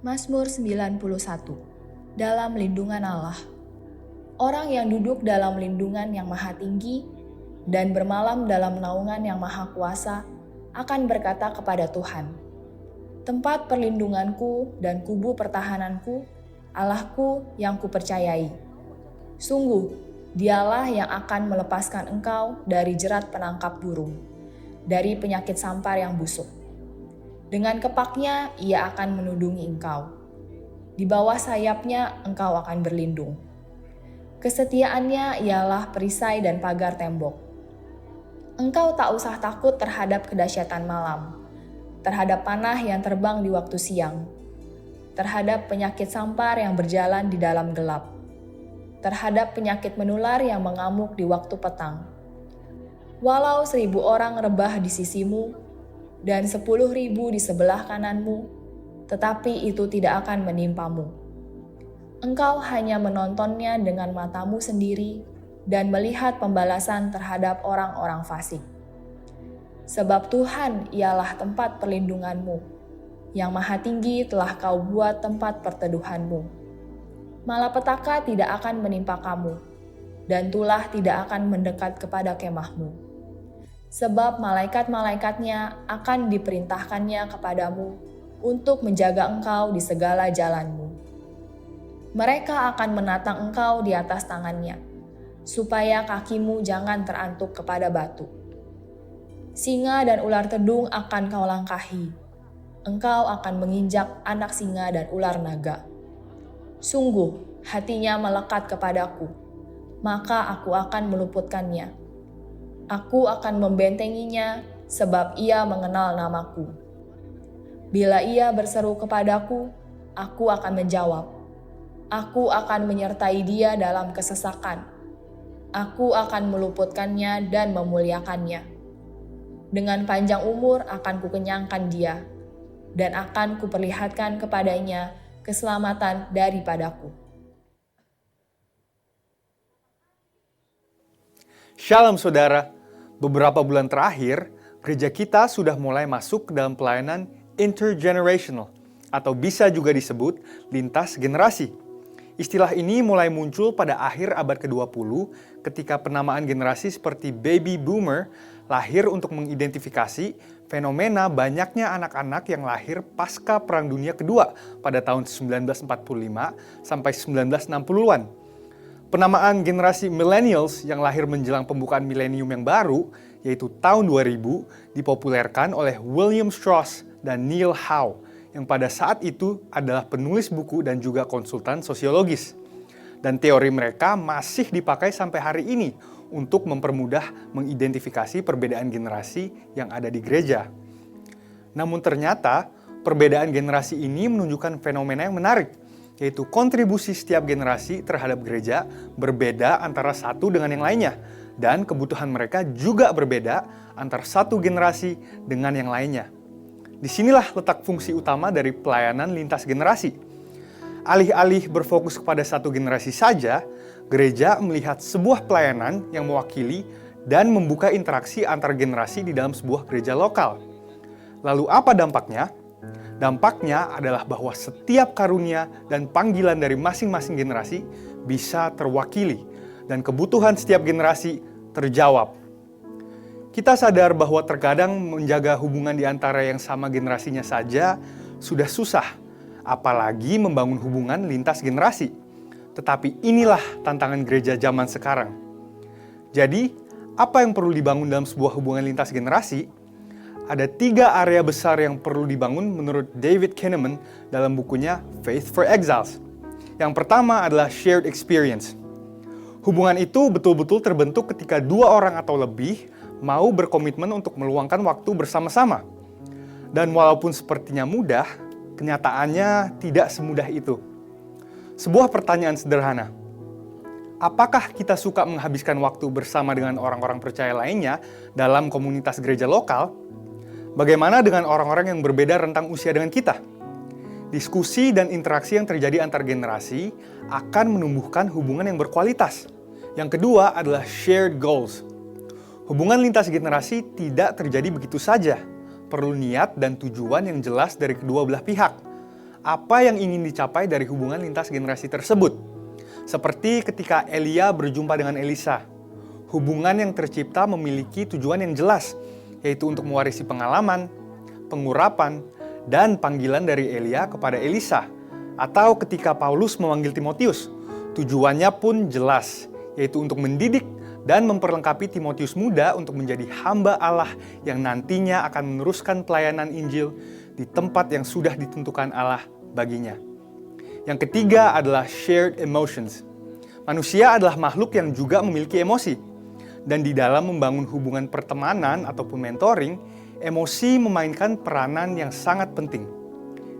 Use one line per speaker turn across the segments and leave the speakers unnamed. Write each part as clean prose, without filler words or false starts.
Mazmur 91. Dalam lindungan Allah. Orang yang duduk dalam lindungan yang maha tinggi dan bermalam dalam naungan yang maha kuasa akan berkata kepada Tuhan, tempat perlindunganku dan kubu pertahananku, Allahku yang kupercayai. Sungguh, dialah yang akan melepaskan engkau dari jerat penangkap burung, dari penyakit sampar yang busuk. Dengan kepaknya ia akan menudungi engkau. Di bawah sayapnya engkau akan berlindung. Kesetiaannya ialah perisai dan pagar tembok. Engkau tak usah takut terhadap kedahsyatan malam, terhadap panah yang terbang di waktu siang, terhadap penyakit sampar yang berjalan di dalam gelap, terhadap penyakit menular yang mengamuk di waktu petang. Walau 1.000 orang rebah di sisimu, dan 10.000 di sebelah kananmu, tetapi itu tidak akan menimpamu. Engkau hanya menontonnya dengan matamu sendiri dan melihat pembalasan terhadap orang-orang fasik. Sebab Tuhan ialah tempat perlindunganmu, yang maha tinggi telah kau buat tempat perteduhanmu. Malapetaka tidak akan menimpa kamu, dan tulah tidak akan mendekat kepada kemahmu. Sebab malaikat-malaikatnya akan diperintahkannya kepadamu untuk menjaga engkau di segala jalanmu. Mereka akan menatang engkau di atas tangannya, supaya kakimu jangan terantuk kepada batu. Singa dan ular tedung akan kau langkahi. Engkau akan menginjak anak singa dan ular naga. Sungguh, hatinya melekat kepadaku, maka aku akan meluputkannya. Aku akan membentenginya sebab ia mengenal namaku. Bila ia berseru kepadaku, aku akan menjawab. Aku akan menyertai dia dalam kesesakan. Aku akan meluputkannya dan memuliakannya. Dengan panjang umur akan kukenyangkan dia, dan akan kuperlihatkan kepadanya keselamatan daripadaku.
Shalom saudara, beberapa bulan terakhir, gereja kita sudah mulai masuk ke dalam pelayanan intergenerational, atau bisa juga disebut lintas generasi. Istilah ini mulai muncul pada akhir abad ke-20 ketika penamaan generasi seperti baby boomer lahir untuk mengidentifikasi fenomena banyaknya anak-anak yang lahir pasca Perang Dunia Kedua pada tahun 1945 sampai 1960-an. Penamaan generasi millennials yang lahir menjelang pembukaan milenium yang baru, yaitu tahun 2000, dipopulerkan oleh William Strauss dan Neil Howe, yang pada saat itu adalah penulis buku dan juga konsultan sosiologis. Dan teori mereka masih dipakai sampai hari ini untuk mempermudah mengidentifikasi perbedaan generasi yang ada di gereja. Namun ternyata, perbedaan generasi ini menunjukkan fenomena yang menarik, yaitu kontribusi setiap generasi terhadap gereja berbeda antara satu dengan yang lainnya, dan kebutuhan mereka juga berbeda antara satu generasi dengan yang lainnya. Disinilah letak fungsi utama dari pelayanan lintas generasi. Alih-alih berfokus kepada satu generasi saja, gereja melihat sebuah pelayanan yang mewakili dan membuka interaksi antar generasi di dalam sebuah gereja lokal. Lalu apa dampaknya? Dampaknya adalah bahwa setiap karunia dan panggilan dari masing-masing generasi bisa terwakili dan kebutuhan setiap generasi terjawab. Kita sadar bahwa terkadang menjaga hubungan di antara yang sama generasinya saja sudah susah, apalagi membangun hubungan lintas generasi. Tetapi inilah tantangan gereja zaman sekarang. Jadi, apa yang perlu dibangun dalam sebuah hubungan lintas generasi? Ada 3 area besar yang perlu dibangun menurut David Kinnaman dalam bukunya Faith for Exiles. Yang pertama adalah shared experience. Hubungan itu betul-betul terbentuk ketika 2 orang atau lebih mau berkomitmen untuk meluangkan waktu bersama-sama. Dan walaupun sepertinya mudah, kenyataannya tidak semudah itu. Sebuah pertanyaan sederhana. Apakah kita suka menghabiskan waktu bersama dengan orang-orang percaya lainnya dalam komunitas gereja lokal? Bagaimana dengan orang-orang yang berbeda rentang usia dengan kita? Diskusi dan interaksi yang terjadi antar generasi akan menumbuhkan hubungan yang berkualitas. Yang kedua adalah shared goals. Hubungan lintas generasi tidak terjadi begitu saja. Perlu niat dan tujuan yang jelas dari kedua belah pihak. apa yang ingin dicapai dari hubungan lintas generasi tersebut. Seperti ketika Elia berjumpa dengan Elisa. Hubungan yang tercipta memiliki tujuan yang jelas, yaitu untuk mewarisi pengalaman, pengurapan, dan panggilan dari Elia kepada Elisa. Atau ketika Paulus memanggil Timotius, tujuannya pun jelas, yaitu untuk mendidik dan memperlengkapi Timotius muda untuk menjadi hamba Allah yang nantinya akan meneruskan pelayanan Injil di tempat yang sudah ditentukan Allah baginya. Yang ketiga adalah shared emotions. Manusia adalah makhluk yang juga memiliki emosi. Dan di dalam membangun hubungan pertemanan ataupun mentoring, emosi memainkan peranan yang sangat penting.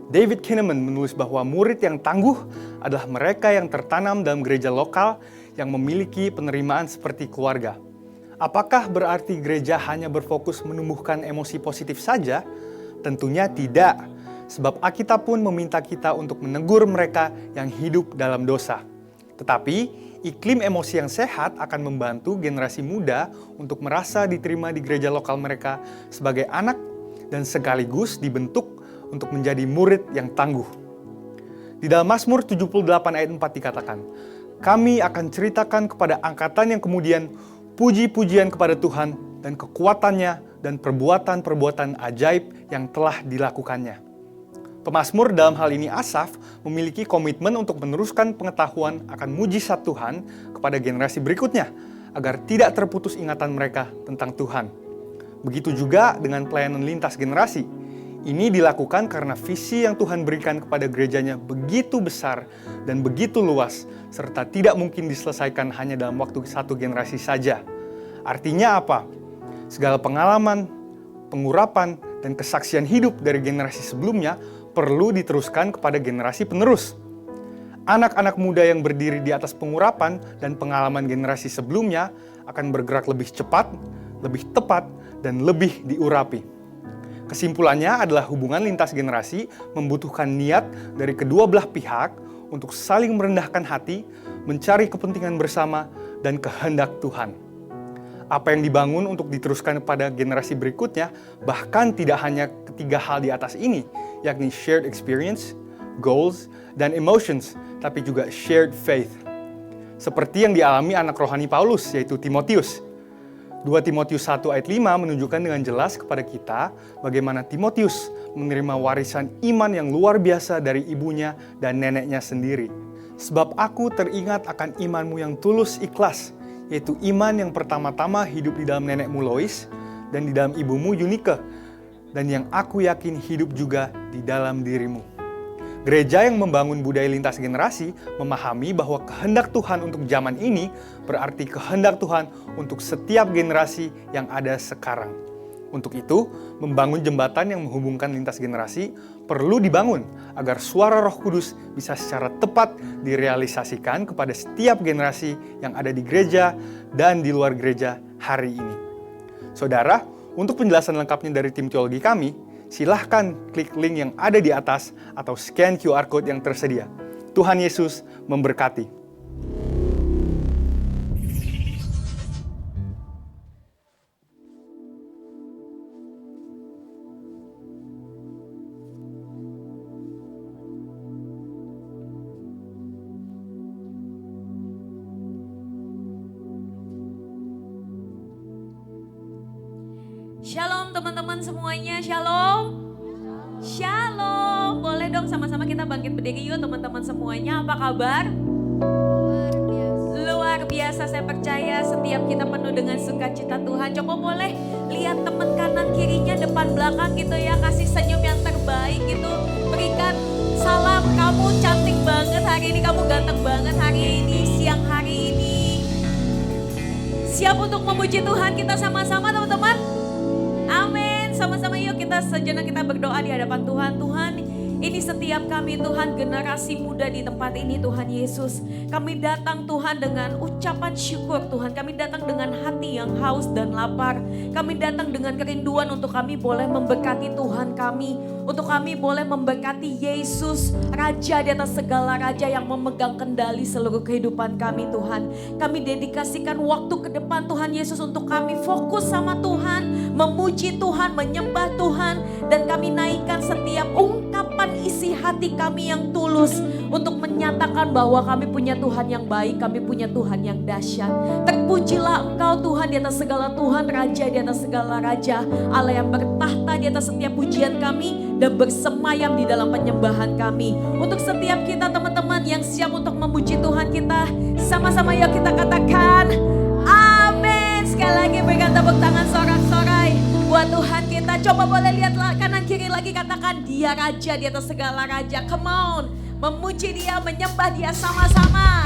David Kinnaman menulis bahwa murid yang tangguh adalah mereka yang tertanam dalam gereja lokal yang memiliki penerimaan seperti keluarga. Apakah berarti gereja hanya berfokus menumbuhkan emosi positif saja? Tentunya tidak, sebab Alkitab pun meminta kita untuk menegur mereka yang hidup dalam dosa. Tetapi, iklim emosi yang sehat akan membantu generasi muda untuk merasa diterima di gereja lokal mereka sebagai anak dan sekaligus dibentuk untuk menjadi murid yang tangguh. Di dalam Mazmur 78 ayat 4 dikatakan, "Kami akan ceritakan kepada angkatan yang kemudian puji-pujian kepada Tuhan dan kekuatannya dan perbuatan-perbuatan ajaib yang telah dilakukannya." Pemazmur dalam hal ini Asaf memiliki komitmen untuk meneruskan pengetahuan akan mujizat Tuhan kepada generasi berikutnya agar tidak terputus ingatan mereka tentang Tuhan. Begitu juga dengan pelayanan lintas generasi. Ini dilakukan karena visi yang Tuhan berikan kepada gerejanya begitu besar dan begitu luas serta tidak mungkin diselesaikan hanya dalam waktu satu generasi saja. Artinya apa? Segala pengalaman, pengurapan, dan kesaksian hidup dari generasi sebelumnya perlu diteruskan kepada generasi penerus. Anak-anak muda yang berdiri di atas pengurapan dan pengalaman generasi sebelumnya akan bergerak lebih cepat, lebih tepat, dan lebih diurapi. Kesimpulannya adalah hubungan lintas generasi membutuhkan niat dari kedua belah pihak untuk saling merendahkan hati, mencari kepentingan bersama, dan kehendak Tuhan. Apa yang dibangun untuk diteruskan kepada generasi berikutnya bahkan tidak hanya ketiga hal di atas ini, yakni shared experience, goals, dan emotions, tapi juga shared faith. Seperti yang dialami anak rohani Paulus, yaitu Timotius. 2 Timotius 1 ayat 5 menunjukkan dengan jelas kepada kita bagaimana Timotius menerima warisan iman yang luar biasa dari ibunya dan neneknya sendiri. Sebab aku teringat akan imanmu yang tulus ikhlas, yaitu iman yang pertama-tama hidup di dalam nenekmu Lois dan di dalam ibumu Yunike, dan yang aku yakin hidup juga di dalam dirimu. Gereja yang membangun budaya lintas generasi memahami bahwa kehendak Tuhan untuk zaman ini berarti kehendak Tuhan untuk setiap generasi yang ada sekarang. Untuk itu, membangun jembatan yang menghubungkan lintas generasi perlu dibangun agar suara Roh Kudus bisa secara tepat direalisasikan kepada setiap generasi yang ada di gereja dan di luar gereja hari ini. Saudara, untuk penjelasan lengkapnya dari tim teologi kami, silahkan klik link yang ada di atas atau scan QR Code yang tersedia. Tuhan Yesus memberkati.
Shalom teman-teman semuanya, shalom. Shalom, boleh dong sama-sama kita bangkit berdiri yuk teman-teman semuanya, apa kabar? Luar biasa, saya percaya setiap kita penuh dengan sukacita Tuhan. Coba boleh lihat teman kanan kirinya, depan belakang gitu ya, kasih senyum yang terbaik gitu. Berikan salam, kamu cantik banget hari ini, kamu ganteng banget hari ini, siang hari ini. Siap untuk memuji Tuhan kita sama-sama teman-teman? Amin, sama-sama yuk kita sejenak kita berdoa di hadapan Tuhan. Tuhan, ini setiap kami Tuhan, generasi muda di tempat ini Tuhan Yesus. Kami datang Tuhan dengan ucapan syukur Tuhan. Kami datang dengan hati yang haus dan lapar. Kami datang dengan kerinduan untuk kami boleh memberkati Tuhan kami. Untuk kami boleh memberkati Yesus, Raja di atas segala raja yang memegang kendali seluruh kehidupan kami Tuhan. Kami dedikasikan waktu ke depan Tuhan Yesus untuk kami fokus sama Tuhan, memuji Tuhan, menyembah Tuhan. Dan kami naikkan setiap ungkapan isi hati kami yang tulus untuk menyatakan bahwa kami punya Tuhan yang baik, kami punya Tuhan yang dahsyat. Terpujilah Engkau Tuhan di atas segala Tuhan, Raja di atas segala raja, Allah yang bertahta di atas setiap pujian kami dan bersemayam di dalam penyembahan kami. Untuk setiap kita teman-teman yang siap untuk memuji Tuhan kita, sama-sama yuk kita katakan amin. Sekali lagi berikan tepuk tangan sorak-sorai buat Tuhan kita. Coba boleh lihat kanan kiri lagi, katakan Dia Raja di atas segala raja. Come on, memuji Dia, menyembah Dia sama-sama.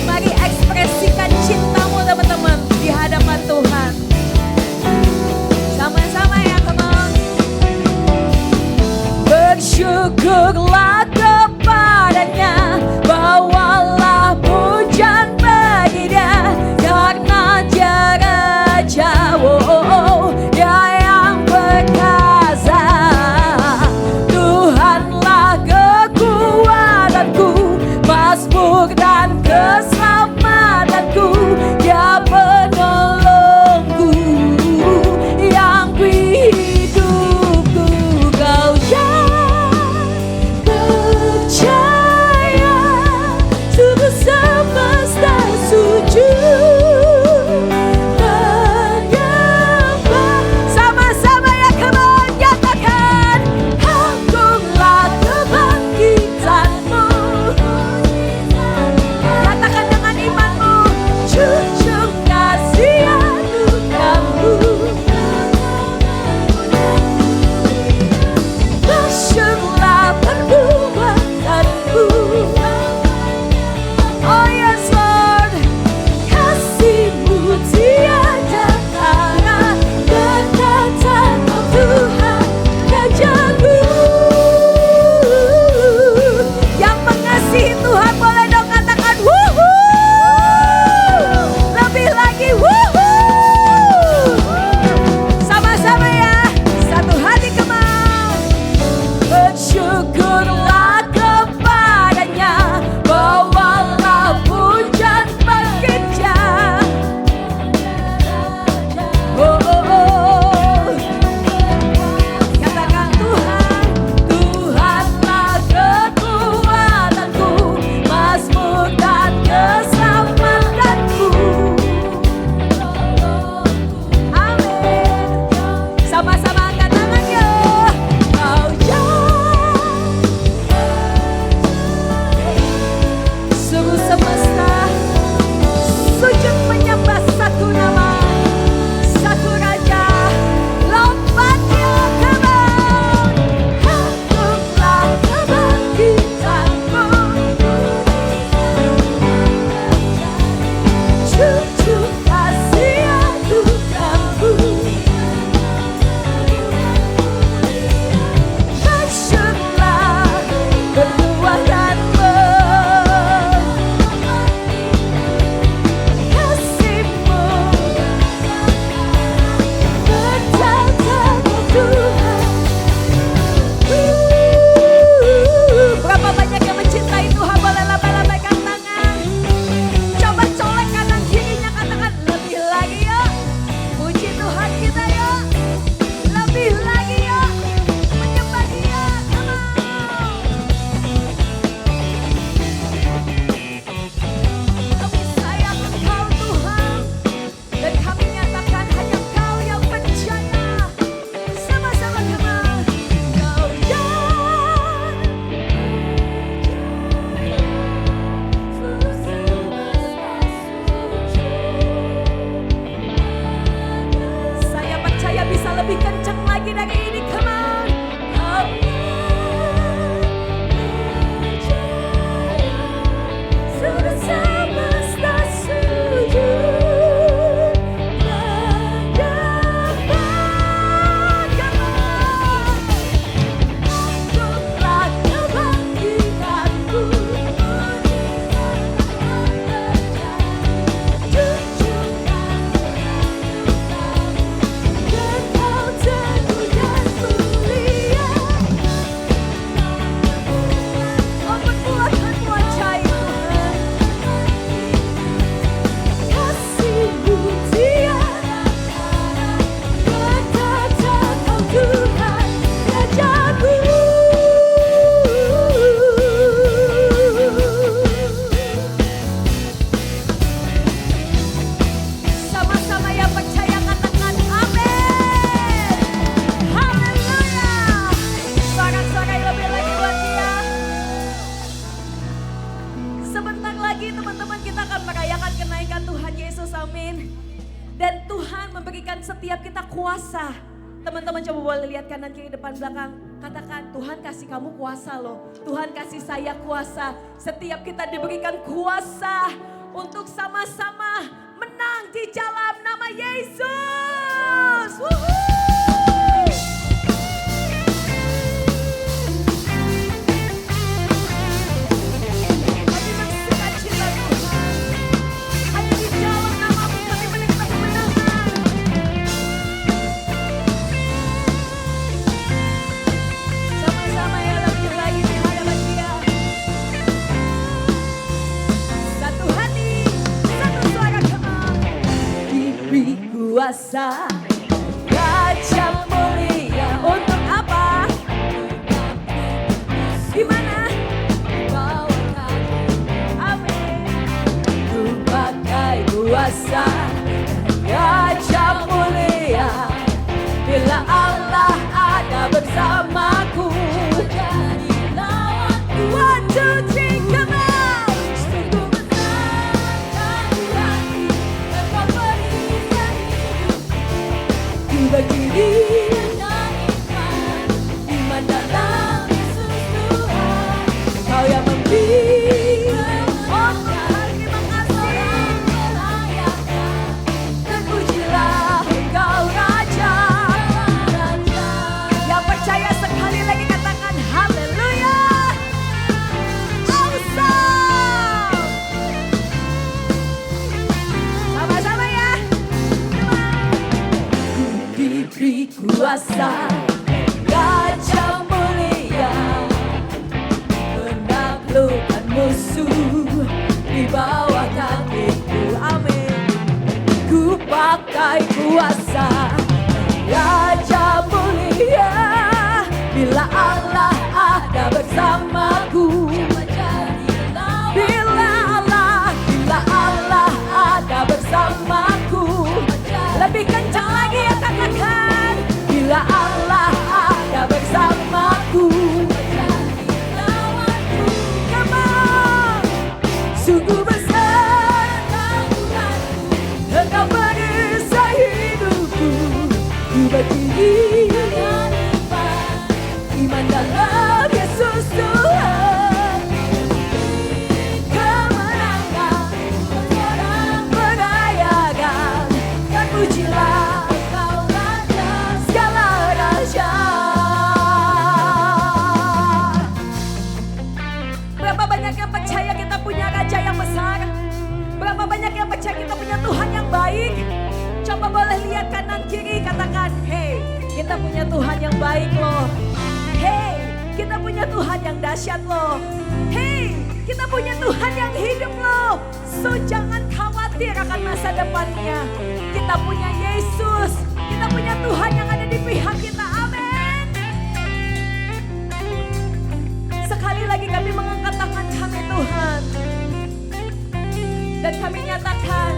Mari ekspresikan cintamu teman-teman di hadapan Tuhan. Sama-sama ya, come on. Bersyukurlah kepadanya, bawalah pujian bagi Dia, karena Dia Raja, Dia yang perkasa. Tuhanlah kekuatanku, mazmur dan keselamatanku, Dia penolongku yang hidupku. Kau yang percaya, seluruh semesta sujud menyembah. Sama-sama ya, come on, nyatakan agunglah kebangkitanmu. Katakan dengan imanmu, junjung kasih anugerahmu. Dahsyatlah perbuatanmu. Oh yes Lord, kasih-Mu tiada tara, berkata Kau Tuhan Rajaku. Yang mengasihi Tuhan boleh dong katakan wuhuu. Lebih lagi wuhuu. Sama-sama ya, satu hati kemau. Bersyukurlah kepadanya, bawalah pujian bagi Dia. Oh, oh, oh. Katakan Tuhan, Tuhanlah kekuatanku, mazmur dan keselamatanku. Amin. Sama-sama angkat tangannya. Kau yang seluruh semesta sujud menyembah satu nama, satu raja. Lompat yuk, come on. Agunglah kebangkitanmu, junjung kasih anugerahmu. Dahsyatlah perbuatanmu, kasih-Mu bertata Tuhan. Berapa banyak yang mencintai Tuhan, boleh lambaikan tangan. Coba colek kanan kirinya, katakan lebih lagi yuk. Puji Tuhan kita yuk. Lebih lagi yuk. Menyembah Dia, come on. Kami sayang Engkau Tuhan, dan kami nyatakan hanya Kau yang percaya. Sama-sama come on. Kau yang saya percaya bisa lebih kencang lagi dari ini, come on. Kau seluruh semesta sujud menyembah, come on. Agunglah kebangkitanmu, junjung kasih kuasa. Teman-teman coba boleh lihat kanan kiri depan belakang. Katakan, Tuhan kasih kamu kuasa loh. Tuhan kasih saya kuasa. Setiap kita diberikan kuasa untuk sama-sama menang di dalam nama Yesus. Wuhu! Kuasa Raja mulia untuk apa? Di mana? Amin. Ku pakai kuasa Raja mulia. Bila Allah ada bersamaku, jadi lawanku. 1, 2, 3, come on. Berdiri dan iman dalam Yesus Tuhan. Kau yang memberi terima kasih dan pujilah Engkau Raja. Yang percaya sekali lagi katakan haleluya. Awesome. Sama-sama ya. Diberi kuasa Raja mulia, menaklukkan musuh di bawah kakiku. Amin. Ku pakai kuasa Raja mulia. Bila Allah ada bersamaku, bila Allah ada bersamaku. Lebih kencang lagi ya katakan, bila Allah ada bersamaku. Come on. Sungguh besar Engkau perisai hidupku. Ku berdiri iman dalam Yesus Tuhan. Kemenangan merayakan dan pujilah Engkau Raja segala raja. Berapa banyak yang percaya kita punya Raja yang besar? Berapa banyak yang percaya kita punya Tuhan yang baik? Coba boleh lihat kanan kiri, katakan, hey, kita punya Tuhan yang baik loh. Hey, kita punya Tuhan yang dahsyat loh. Hey, kita punya Tuhan yang hidup loh. So jangan khawatir akan masa depannya. Kita punya Yesus. Kita punya Tuhan yang ada di pihak kita. Amin. Sekali lagi kami mengangkat tangan kami Tuhan. Dan kami nyatakan,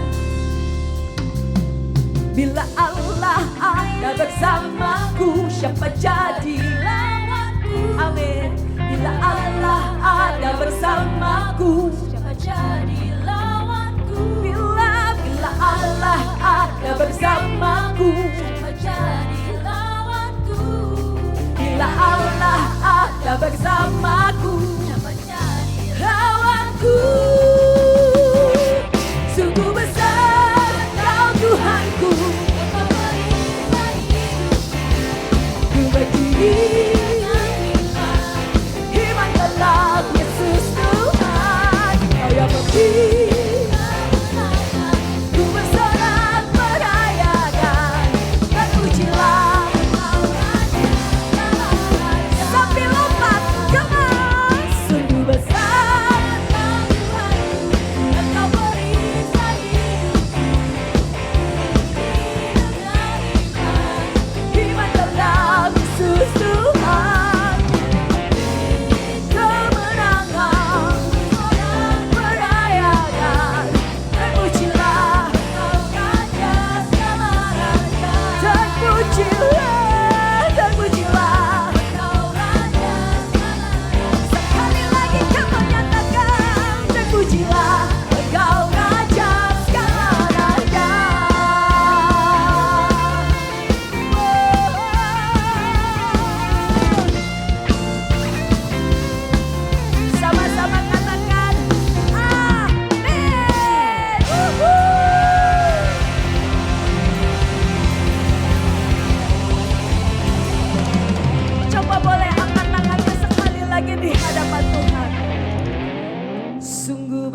bila Allah ada bersamaku, siapa jadi lawanku? Amin. Bila Allah ada bersamaku, siapa jadi lawanku? Bila Allah ada bersamaku, siapa jadi lawanku? Bila Allah ada bersamaku, siapa jadi lawanku? Sungguh besar Kau Tuhanku. Ku berdiri iman dalam Yesus Tuhan. Kau yang memberi, ku bersorak merayakan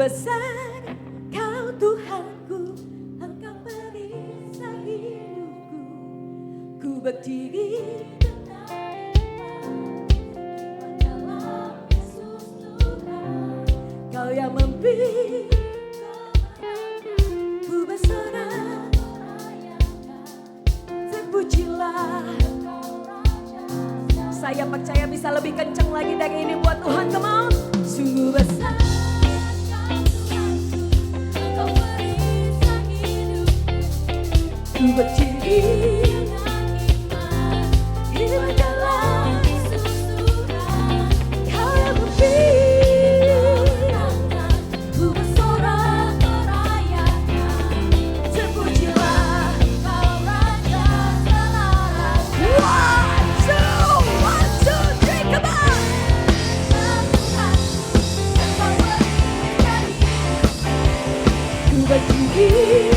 besar Kau Tuhanku, Engkau perisai hidupku. Ku berdiri dalam Yesus Tuhan. Kau yang memberi, ku bersorak, terpujilah. Saya percaya bisa lebih kencang lagi dari ini buat Tuhan. Come on. Sungguh besar Engkau perisai hidupku. Ku berdiri hidup dalam Yesus Tuhan. Kau yang memberi, ku bersorak merayakan, terpujilah Kau Raja selama. One, two, three, come on. Ku berdiri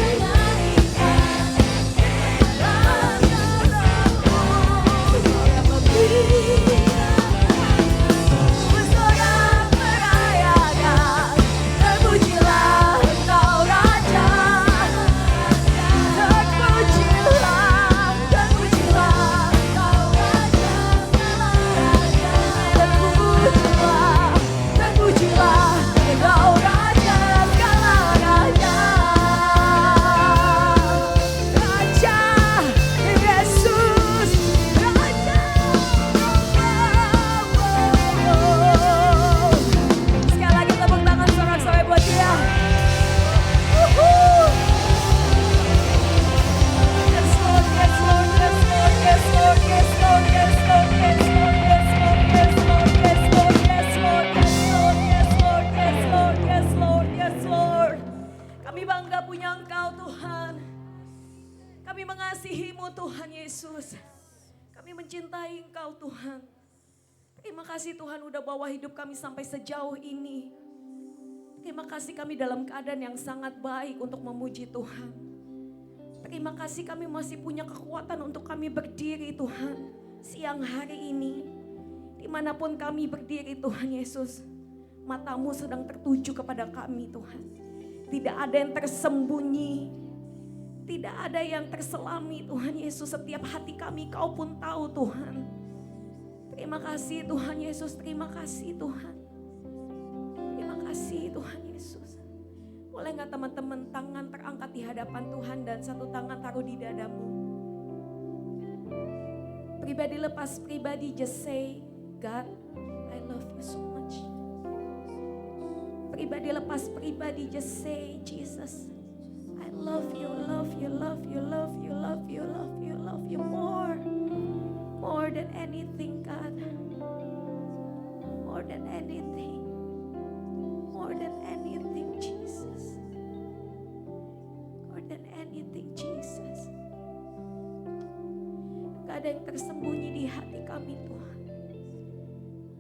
mencintai Engkau Tuhan. Terima kasih Tuhan udah bawa hidup kami sampai sejauh ini. Terima kasih kami dalam keadaan yang sangat baik untuk memuji Tuhan. Terima kasih kami masih punya kekuatan untuk kami berdiri Tuhan. Siang hari ini. Dimanapun kami berdiri Tuhan Yesus. Matamu sedang tertuju kepada kami Tuhan. Tidak ada yang tersembunyi. Tidak ada yang terselami Tuhan Yesus, setiap hati kami Kau pun tahu Tuhan. Terima kasih Tuhan Yesus, terima kasih Tuhan. Terima kasih Tuhan Yesus. Boleh gak teman-teman tangan terangkat di hadapan Tuhan dan satu tangan taruh di dadamu. Pribadi lepas pribadi, just say, God, I love you so much. Pribadi lepas pribadi, just say, Jesus, I love you, love you, love you, love you, love you, love you, love you more than anything, God. More than anything. More than anything, Jesus. More than anything, Jesus. Gak ada yang tersembunyi di hati kami, Tuhan.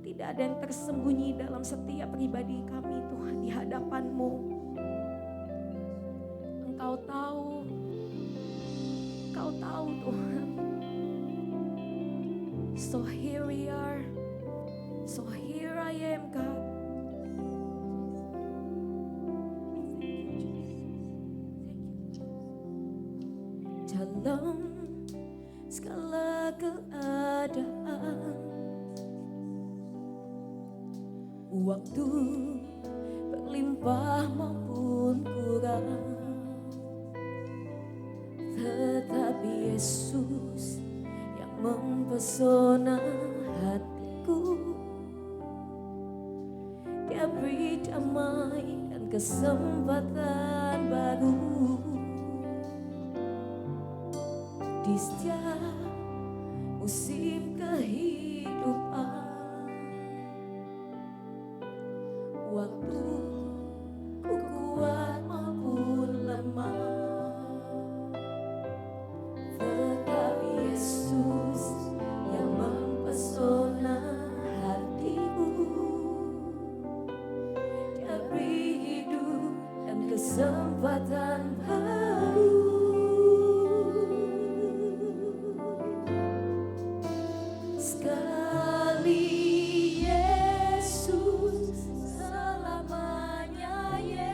Tidak ada yang tersembunyi dalam setiap pribadi kami, Tuhan, di hadapan-Mu. Engkau tahu Tuhan. So here we are, so here I am God. Dalam segala keadaan, waktu berlimpah maupun kurang, tetapi Yesus yang mempesona hatiku. Dia beri damai dan kesempatan baru di setiap musim kehidupan. Waktu ku kuat maupun lemah, tetapi Yesus yang mempesona hatiku. Dia beri hidup dan kesempatan baru. Sekali Yesus, selamanya Yesus.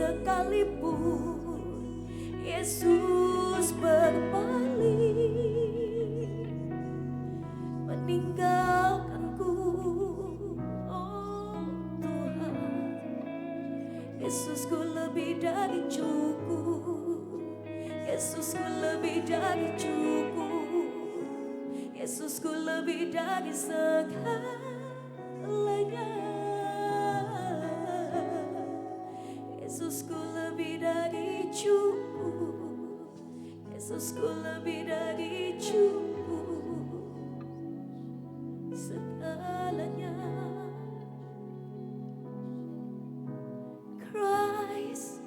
sekalipun Yesus berpaling meninggalkanku. Oh Tuhan, Yesusku lebih dari cukup. Yesusku lebih dari cukup. Yesusku lebih dari segalanya. Yesusku lebih dari cukup. Yesusku lebih dari cukup segalanya. Christ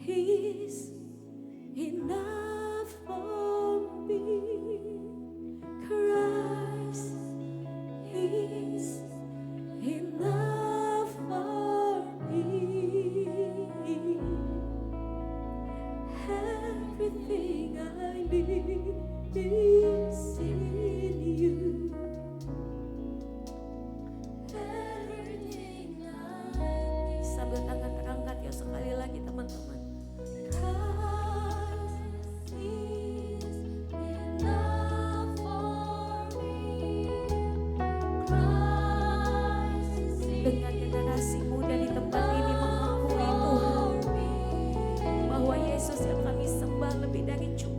is enough for me. Christ is enough for me. Everything I need is in you. Everything I need. Sambil tangan terangkat ya sekali lagi teman-teman. Christ is enough for me. Christ is Dengar generasi muda di tempat ini mengakui Tuhan bahwa Yesus yang kami sembah lebih dari cukup.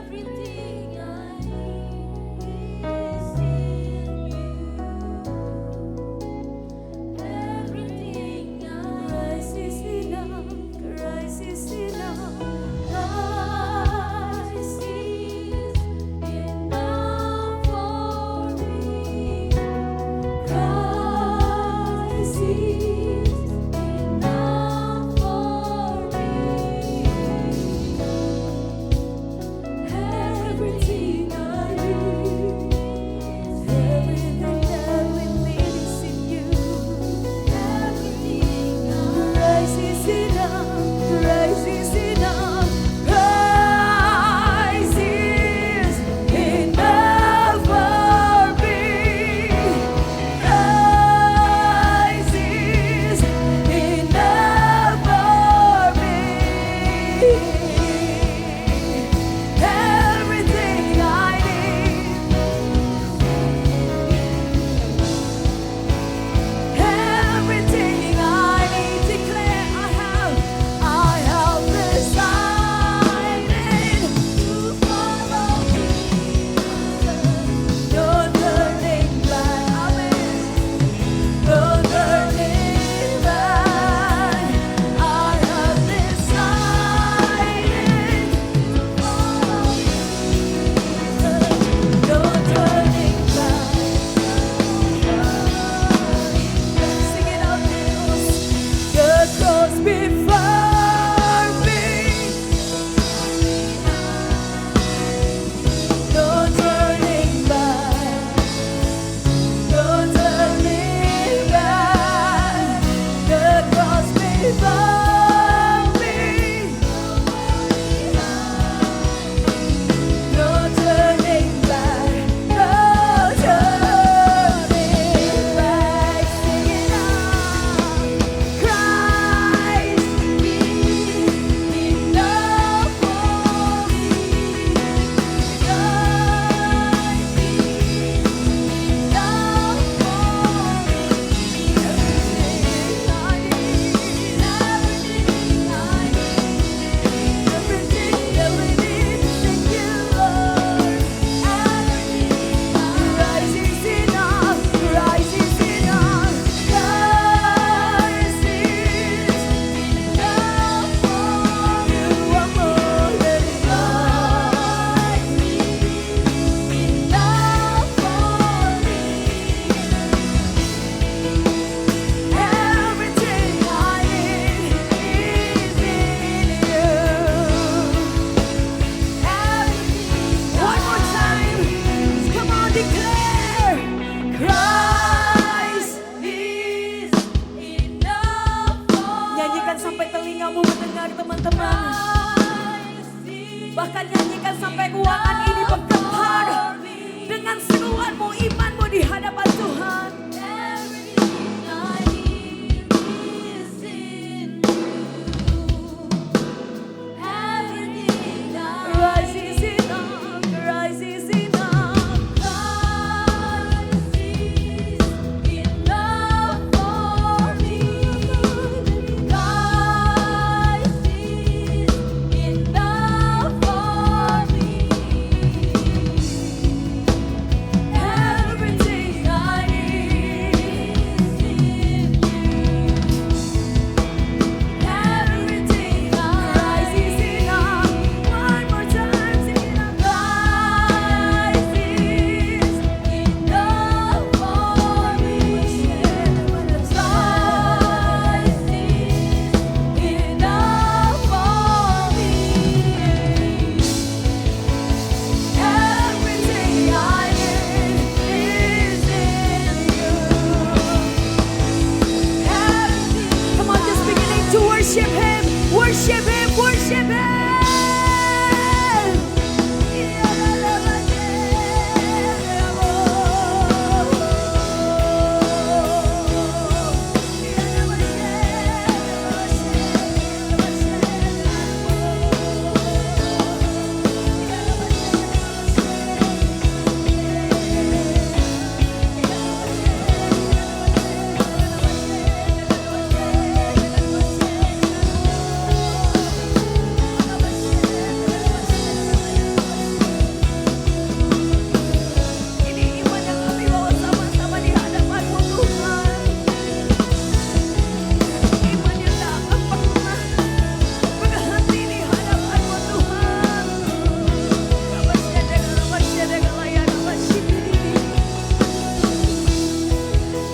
Everything I need is in you. Everything Christ is enough. Christ is enough. Christ is enough for me. Christ is enough for me. Everything I need, everything that we need is in you. Everything Christ is enough. Christ is enough. Christ is enough for me. Christ is enough for me. Everything I need, everything I need, declare I have decided to follow Jesus. No turning back, amen. No turning back. I have decided to follow Jesus. No turning back. Sing it out, Jesus. The cross before me. No turning back. No turning back. The cross before me. No turning back. No turning back. Sing it out. Christ is enough for me. Christ is enough for me. Everything I need, everything I need, everything that we need is in you, Lord. Christ is enough. Christ is enough. Christ is enough for you. I'm already enough for me. Everything I need is in you. One more time, come on, declare. Christ is enough for me. Nyanyikan sampai telingamu mendengar, teman-teman. Bahkan nyanyikan sampai ruangan ini bergetar dengan seruanmu, imanmu di hadapan Tuhan. Everything I need is in you. Worship Him, worship Him, worship Him.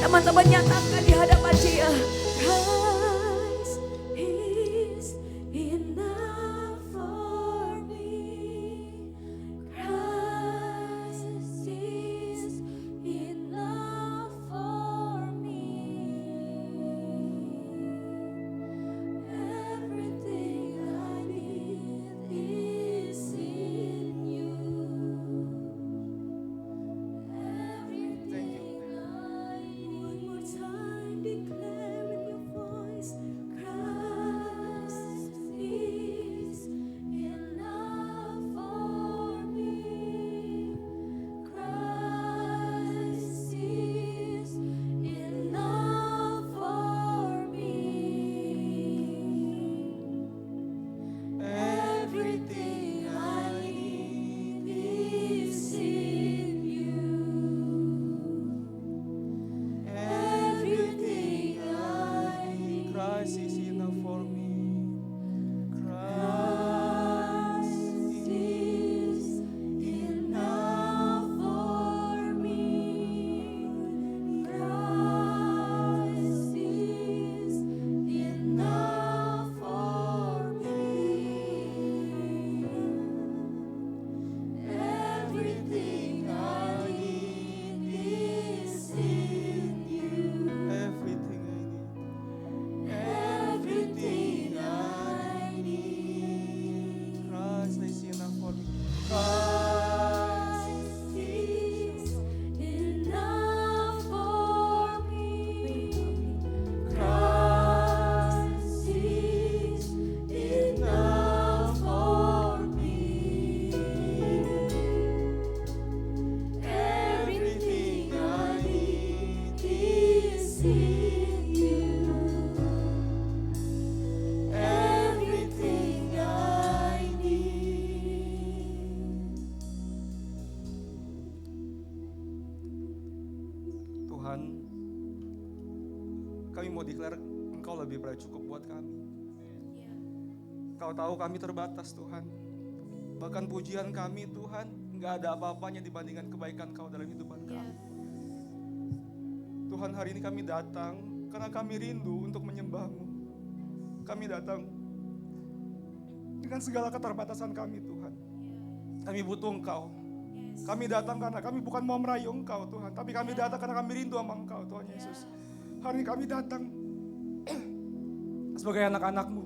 Teman-teman nyatakan di hadapan Dia. Christ is enough for me. Christ is enough for me. Everything I need is in you. Everything I need. One more time, declare with your voice. Christ is enough for me. Christ is enough for me. Everything I need is in you. Everything I need.
Christ is enough for me.
Christ is enough for me. Christ is enough for me. Everything I need is in you.
Everything I
Everything I need.
need. Christ is enough for me.
Christ is enough for me. Christ is enough for me. Everything I need is in you. Everything I need.
Tuhan, kami mau declare Engkau lebih dari cukup buat kami. Kau tahu kami terbatas Tuhan. Bahkan pujian kami Tuhan, nggak ada apa-apanya dibandingkan kebaikan Kau dalam kehidupan kami. Tuhan, hari ini kami datang karena kami rindu untuk menyembah-Mu. Kami datang dengan segala keterbatasan kami Tuhan. Kami butuh Engkau. Kami datang karena kami bukan mau merayu Engkau Tuhan, tapi kami datang karena kami rindu sama Engkau Tuhan Yesus. Hari ini kami datang sebagai anak-anak-Mu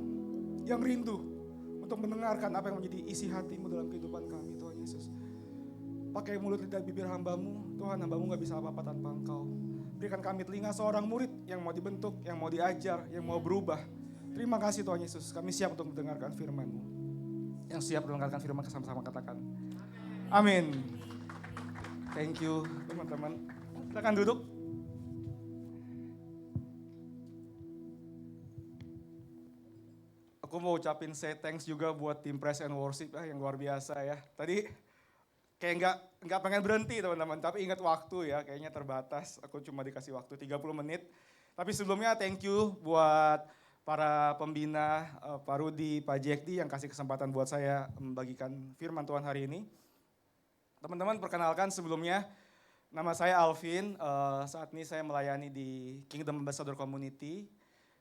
yang rindu untuk mendengarkan apa yang menjadi isi hati-Mu dalam kehidupan kami Tuhan Yesus. Pakai mulut lidah bibir hamba-Mu, Tuhan, hamba-Mu gak bisa apa-apa tanpa Engkau. Berikan kami telinga seorang murid yang mau dibentuk, yang mau diajar, yang mau berubah. Terima kasih Tuhan Yesus, kami siap untuk mendengarkan firman-Mu. Yang siap mendengarkan firman sama-sama katakan amin. Thank you teman-teman. Silakan duduk. Aku mau ucapin say thanks juga buat tim Praise and Worship yang luar biasa ya. Tadi kayak nggak pengen berhenti teman-teman, tapi ingat waktu ya, kayaknya terbatas. Aku cuma dikasih waktu 30 menit. Tapi sebelumnya thank you buat para pembina, Pak Rudi, Pak Jekdi yang kasih kesempatan buat saya membagikan firman Tuhan hari ini. Teman-teman, perkenalkan sebelumnya, nama saya Alvin. Saat ini saya melayani di Kingdom Ambassador Community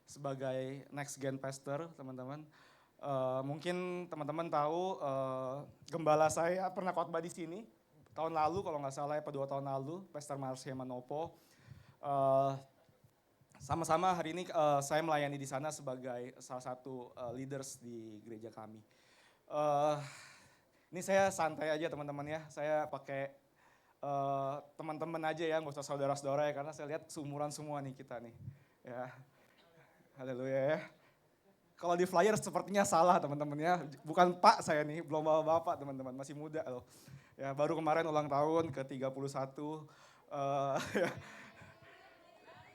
sebagai Next Gen Pastor, teman-teman. Mungkin teman-teman tahu gembala saya pernah khotbah di sini tahun lalu, kalau nggak salah ya, 2 tahun lalu, Pastor Marsha Manopo.
Sama-sama hari ini saya melayani di sana sebagai salah satu leaders di gereja kami. Ini saya santai aja teman-teman ya, saya pakai teman-teman aja ya, nggak usah saudara-saudara ya, karena saya lihat seumuran semua nih kita nih. Ya, haleluya ya. Kalau di flyer sepertinya salah teman-teman ya, bukan Pak saya nih, belum bawa bapak teman-teman, masih muda loh. Ya, baru kemarin ulang tahun ke 31. Ya.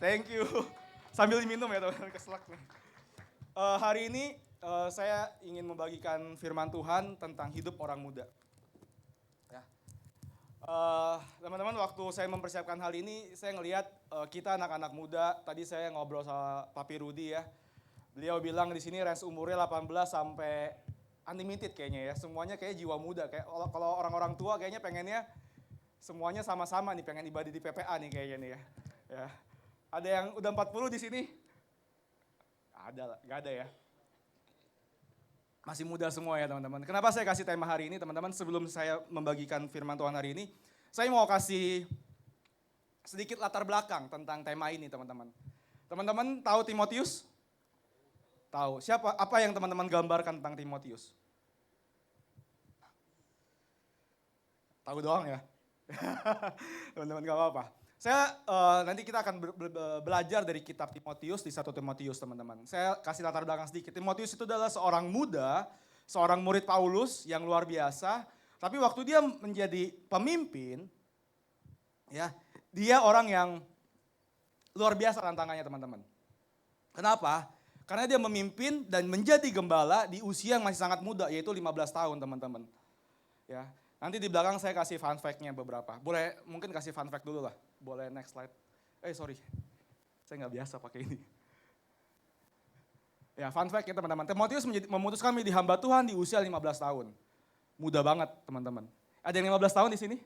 Thank you. Sambil minum ya teman-teman, keselak nih. Hari ini saya ingin membagikan firman Tuhan tentang hidup orang muda. Ya. Teman-teman, waktu saya mempersiapkan hal ini, saya ngelihat kita anak-anak muda. Tadi saya ngobrol sama Papi Rudi ya. Beliau bilang di sini range umurnya 18 sampai unlimited kayaknya ya. Semuanya kayak jiwa muda. Kayak kalau orang-orang tua kayaknya pengennya semuanya sama-sama nih, pengen ibadah di PPA nih kayaknya nih ya. Ya. Ada yang udah 40 di sini? Ada lah, gak ada ya. Masih muda semua ya teman-teman. Kenapa saya kasih tema hari ini teman-teman? Sebelum saya membagikan firman Tuhan hari ini, saya mau kasih sedikit latar belakang tentang tema ini teman-teman. Teman-teman tahu Timotius? Tahu. Siapa? Apa yang teman-teman gambarkan tentang Timotius? Tahu doang ya? Teman-teman gak apa-apa. Nanti kita akan belajar dari kitab Timotius di 1 Timotius teman-teman. Saya kasih latar belakang sedikit. Timotius itu adalah seorang muda, seorang murid Paulus yang luar biasa. Tapi waktu dia menjadi pemimpin, ya dia orang yang luar biasa tantangannya teman-teman. Kenapa? Karena dia memimpin dan menjadi gembala di usia yang masih sangat muda, yaitu 15 tahun teman-teman. Ya. Nanti di belakang saya kasih fun fact-nya beberapa. Boleh mungkin kasih fun fact dulu lah. Boleh next slide. Sorry. Saya nggak biasa pakai ini. Ya fun fact ya teman-teman. Timotius memutuskan menjadi hamba Tuhan di usia 15 tahun. Muda banget teman-teman. Ada yang 15 tahun di sini?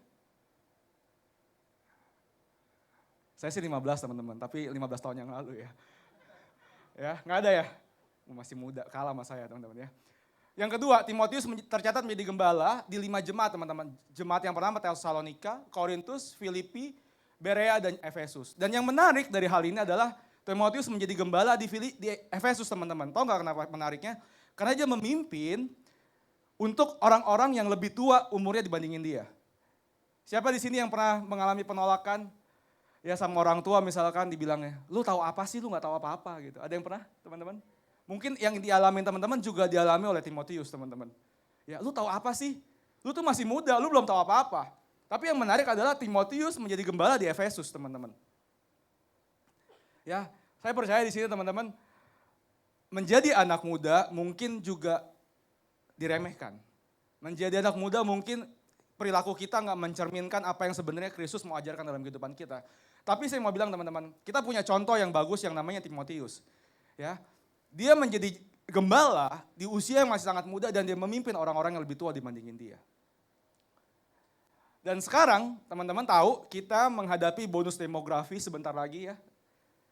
Saya sih 15 teman-teman, tapi 15 tahun yang lalu ya. Ya nggak ada ya? Masih muda, kalah sama saya teman-teman ya. Yang kedua, Timotius tercatat menjadi gembala di 5 jemaat teman-teman. Jemaat yang pertama Tesalonika, Korintus, Filipi, Berea, dan Efesus. Dan yang menarik dari hal ini adalah Timotius menjadi gembala di Efesus teman-teman. Tahu nggak kenapa menariknya? Karena dia memimpin untuk orang-orang yang lebih tua umurnya dibandingin dia. Siapa di sini yang pernah mengalami penolakan? Ya sama orang tua misalkan dibilangnya, lu tahu apa sih, lu nggak tahu apa-apa gitu. Ada yang pernah teman-teman? Mungkin yang dialami teman-teman juga dialami oleh Timotius teman-teman. Ya lu tahu apa sih? Lu tuh masih muda, lu belum tahu apa-apa. Tapi yang menarik adalah Timotius menjadi gembala di Efesus teman-teman. Ya, saya percaya di sini teman-teman, menjadi anak muda mungkin juga diremehkan. Menjadi anak muda mungkin perilaku kita nggak mencerminkan apa yang sebenarnya Kristus mau ajarkan dalam kehidupan kita. Tapi saya mau bilang teman-teman, kita punya contoh yang bagus yang namanya Timotius. Ya, dia menjadi gembala di usia yang masih sangat muda dan dia memimpin orang-orang yang lebih tua dibandingin dia. Dan sekarang teman-teman tahu kita menghadapi bonus demografi sebentar lagi ya.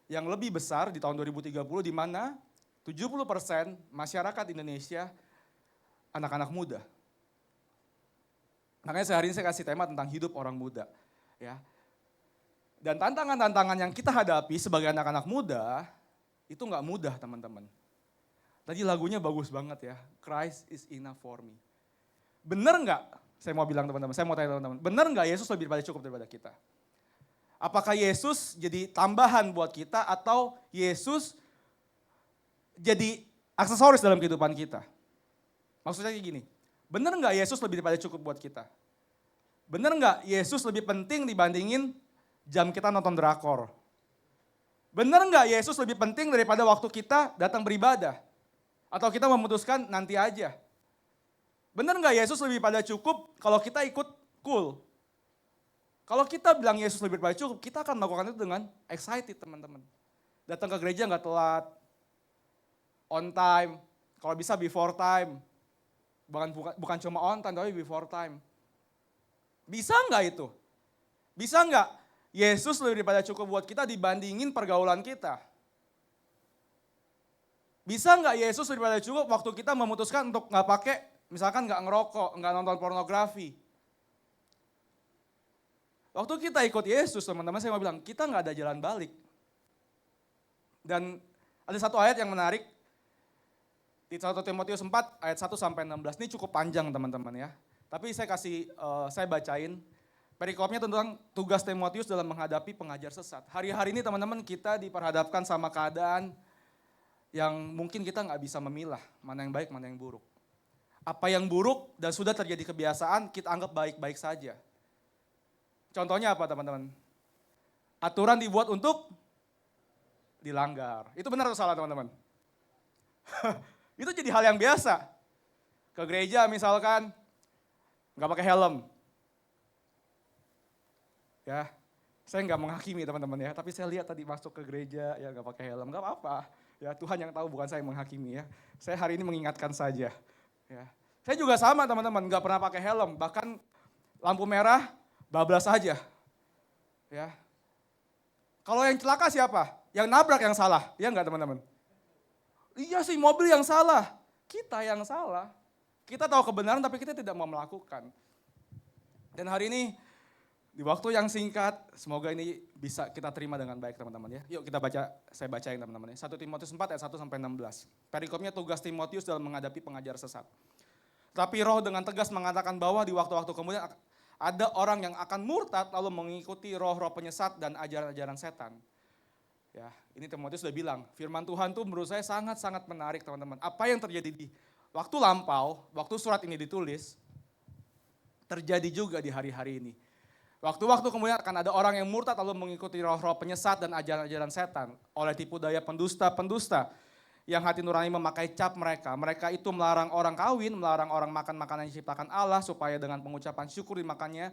Yang lebih besar di tahun 2030 di mana 70% masyarakat Indonesia anak-anak muda. Makanya sehari ini saya kasih tema tentang hidup orang muda. Ya. Dan tantangan-tantangan yang kita hadapi sebagai anak-anak muda, itu nggak mudah teman-teman. Tadi lagunya bagus banget ya, Christ is enough for me. Bener nggak? Saya mau bilang teman-teman, saya mau tanya teman-teman, bener nggak Yesus lebih daripada cukup daripada kita? Apakah Yesus jadi tambahan buat kita atau Yesus jadi aksesoris dalam kehidupan kita? Maksudnya kayak gini, bener nggak Yesus lebih daripada cukup buat kita? Bener nggak Yesus lebih penting dibandingin jam kita nonton drakor? Bener nggak Yesus lebih penting daripada waktu kita datang beribadah? Atau kita memutuskan nanti aja? Bener nggak Yesus lebih pada cukup kalau kita ikut cool? Kalau kita bilang Yesus lebih pada cukup, kita akan melakukan itu dengan excited teman-teman. Datang ke gereja nggak telat, on time, kalau bisa before time. Bukan cuma on time, tapi before time. Bisa nggak itu? Bisa nggak Yesus lebih daripada cukup buat kita dibandingin pergaulan kita? Bisa nggak Yesus lebih daripada cukup waktu kita memutuskan untuk nggak pakai, misalkan nggak ngerokok, nggak nonton pornografi? Waktu kita ikut Yesus teman-teman, saya mau bilang, kita nggak ada jalan balik. Dan ada satu ayat yang menarik, di 1 Timotius 4 ayat 1 sampai 16. Ini cukup panjang teman-teman ya. Tapi saya bacain perikopnya tentang tugas Timotius dalam menghadapi pengajar sesat. Hari-hari ini teman-teman kita diperhadapkan sama keadaan yang mungkin kita nggak bisa memilah mana yang baik, mana yang buruk. Apa yang buruk dan sudah terjadi kebiasaan kita anggap baik-baik saja. Contohnya apa teman-teman? Aturan dibuat untuk dilanggar. Itu benar atau salah teman-teman? Itu jadi hal yang biasa. Ke gereja misalkan, nggak pakai helm. Ya, saya nggak menghakimi teman-teman ya, tapi saya lihat tadi masuk ke gereja ya nggak pakai helm, nggak apa-apa. Ya Tuhan yang tahu, bukan saya yang menghakimi ya. Saya hari ini mengingatkan saja. Ya. Saya juga sama teman-teman, nggak pernah pakai helm, bahkan lampu merah bablas saja. Ya. Kalau yang celaka siapa? Yang nabrak yang salah, ya enggak teman-teman? Iya sih, mobil yang salah, kita yang salah. Kita tahu kebenaran tapi kita tidak mau melakukan. Dan hari ini di waktu yang singkat, semoga ini bisa kita terima dengan baik teman-teman ya. Yuk kita baca, saya bacain teman-teman ya. 1 Timotius 4 ayat 1 sampai 16. Perikopnya tugas Timotius dalam menghadapi pengajar sesat. Tapi Roh dengan tegas mengatakan bahwa di waktu-waktu kemudian ada orang yang akan murtad lalu mengikuti roh-roh penyesat dan ajaran-ajaran setan. Ya, ini Timotius sudah bilang, firman Tuhan tuh menurut saya sangat-sangat menarik teman-teman. Apa yang terjadi di waktu lampau, waktu surat ini ditulis, terjadi juga di hari-hari ini. Waktu-waktu kemudian akan ada orang yang murtad lalu mengikuti roh-roh penyesat dan ajaran-ajaran setan oleh tipu daya pendusta-pendusta yang hati nurani memakai cap mereka. Mereka itu melarang orang kawin, melarang orang makan makanan yang diciptakan Allah supaya dengan pengucapan syukur dimakannya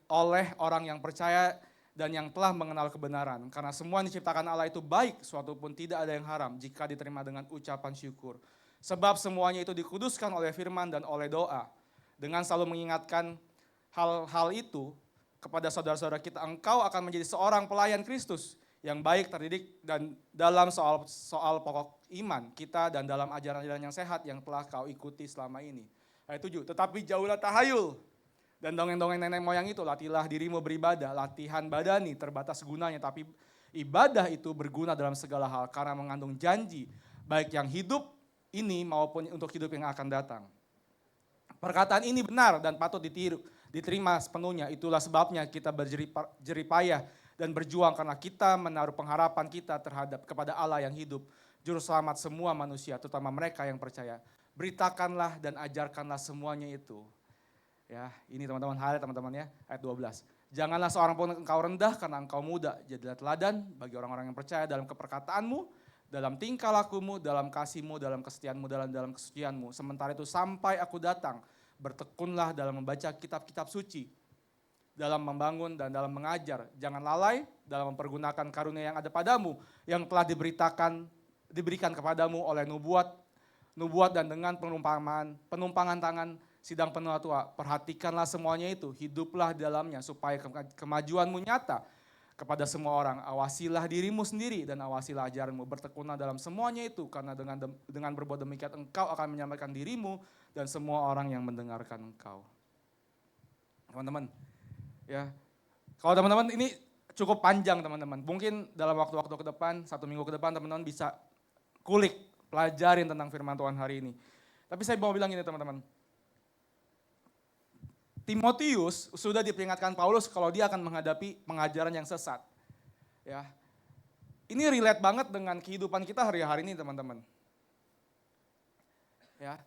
oleh orang yang percaya dan yang telah mengenal kebenaran. Karena semua yang diciptakan Allah itu baik, suatu pun tidak ada yang haram jika diterima dengan ucapan syukur. Sebab semuanya itu dikuduskan oleh firman dan oleh doa. Dengan selalu mengingatkan hal-hal itu kepada saudara-saudara kita, engkau akan menjadi seorang pelayan Kristus yang baik, terdidik, dan dalam soal pokok iman kita dan dalam ajaran-ajaran yang sehat yang telah kau ikuti selama ini. Ayat 7, tetapi jauhlah tahayul dan dongeng-dongeng nenek moyang itu, latihlah dirimu beribadah, latihan badani terbatas gunanya, tapi ibadah itu berguna dalam segala hal karena mengandung janji, baik yang hidup ini maupun untuk hidup yang akan datang. Perkataan ini benar dan patut diterima sepenuhnya, itulah sebabnya kita berjeripayah dan berjuang karena kita menaruh pengharapan kita kepada Allah yang hidup, juru selamat semua manusia, terutama mereka yang percaya. Beritakanlah dan ajarkanlah semuanya itu. Ya, ini teman-teman hal teman-teman ya, ayat 12. Janganlah seorang pun engkau rendah karena engkau muda, jadilah teladan bagi orang-orang yang percaya dalam keperkataanmu, dalam tingkah lakumu, dalam kasihmu, dalam kesetiaanmu, dalam kesucianmu. Sementara itu sampai aku datang, bertekunlah dalam membaca kitab-kitab suci, dalam membangun dan dalam mengajar. Jangan lalai dalam mempergunakan karunia yang ada padamu, yang telah diberikan kepadamu oleh nubuat dan dengan penumpangan tangan sidang penatua. Perhatikanlah semuanya itu, hiduplah di dalamnya supaya kemajuanmu nyata kepada semua orang. Awasilah dirimu sendiri dan awasilah ajaranmu, bertekunlah dalam semuanya itu, karena dengan berbuat demikian engkau akan menyampaikan dirimu dan semua orang yang mendengarkan engkau. Teman-teman, ya, kalau teman-teman ini cukup panjang teman-teman. Mungkin dalam waktu-waktu ke depan, 1 minggu ke depan teman-teman bisa kulik, pelajarin tentang firman Tuhan hari ini. Tapi saya mau bilang ini teman-teman. Timotius sudah diperingatkan Paulus kalau dia akan menghadapi pengajaran yang sesat. Ya, ini relate banget dengan kehidupan kita hari-hari ini teman-teman. Ya,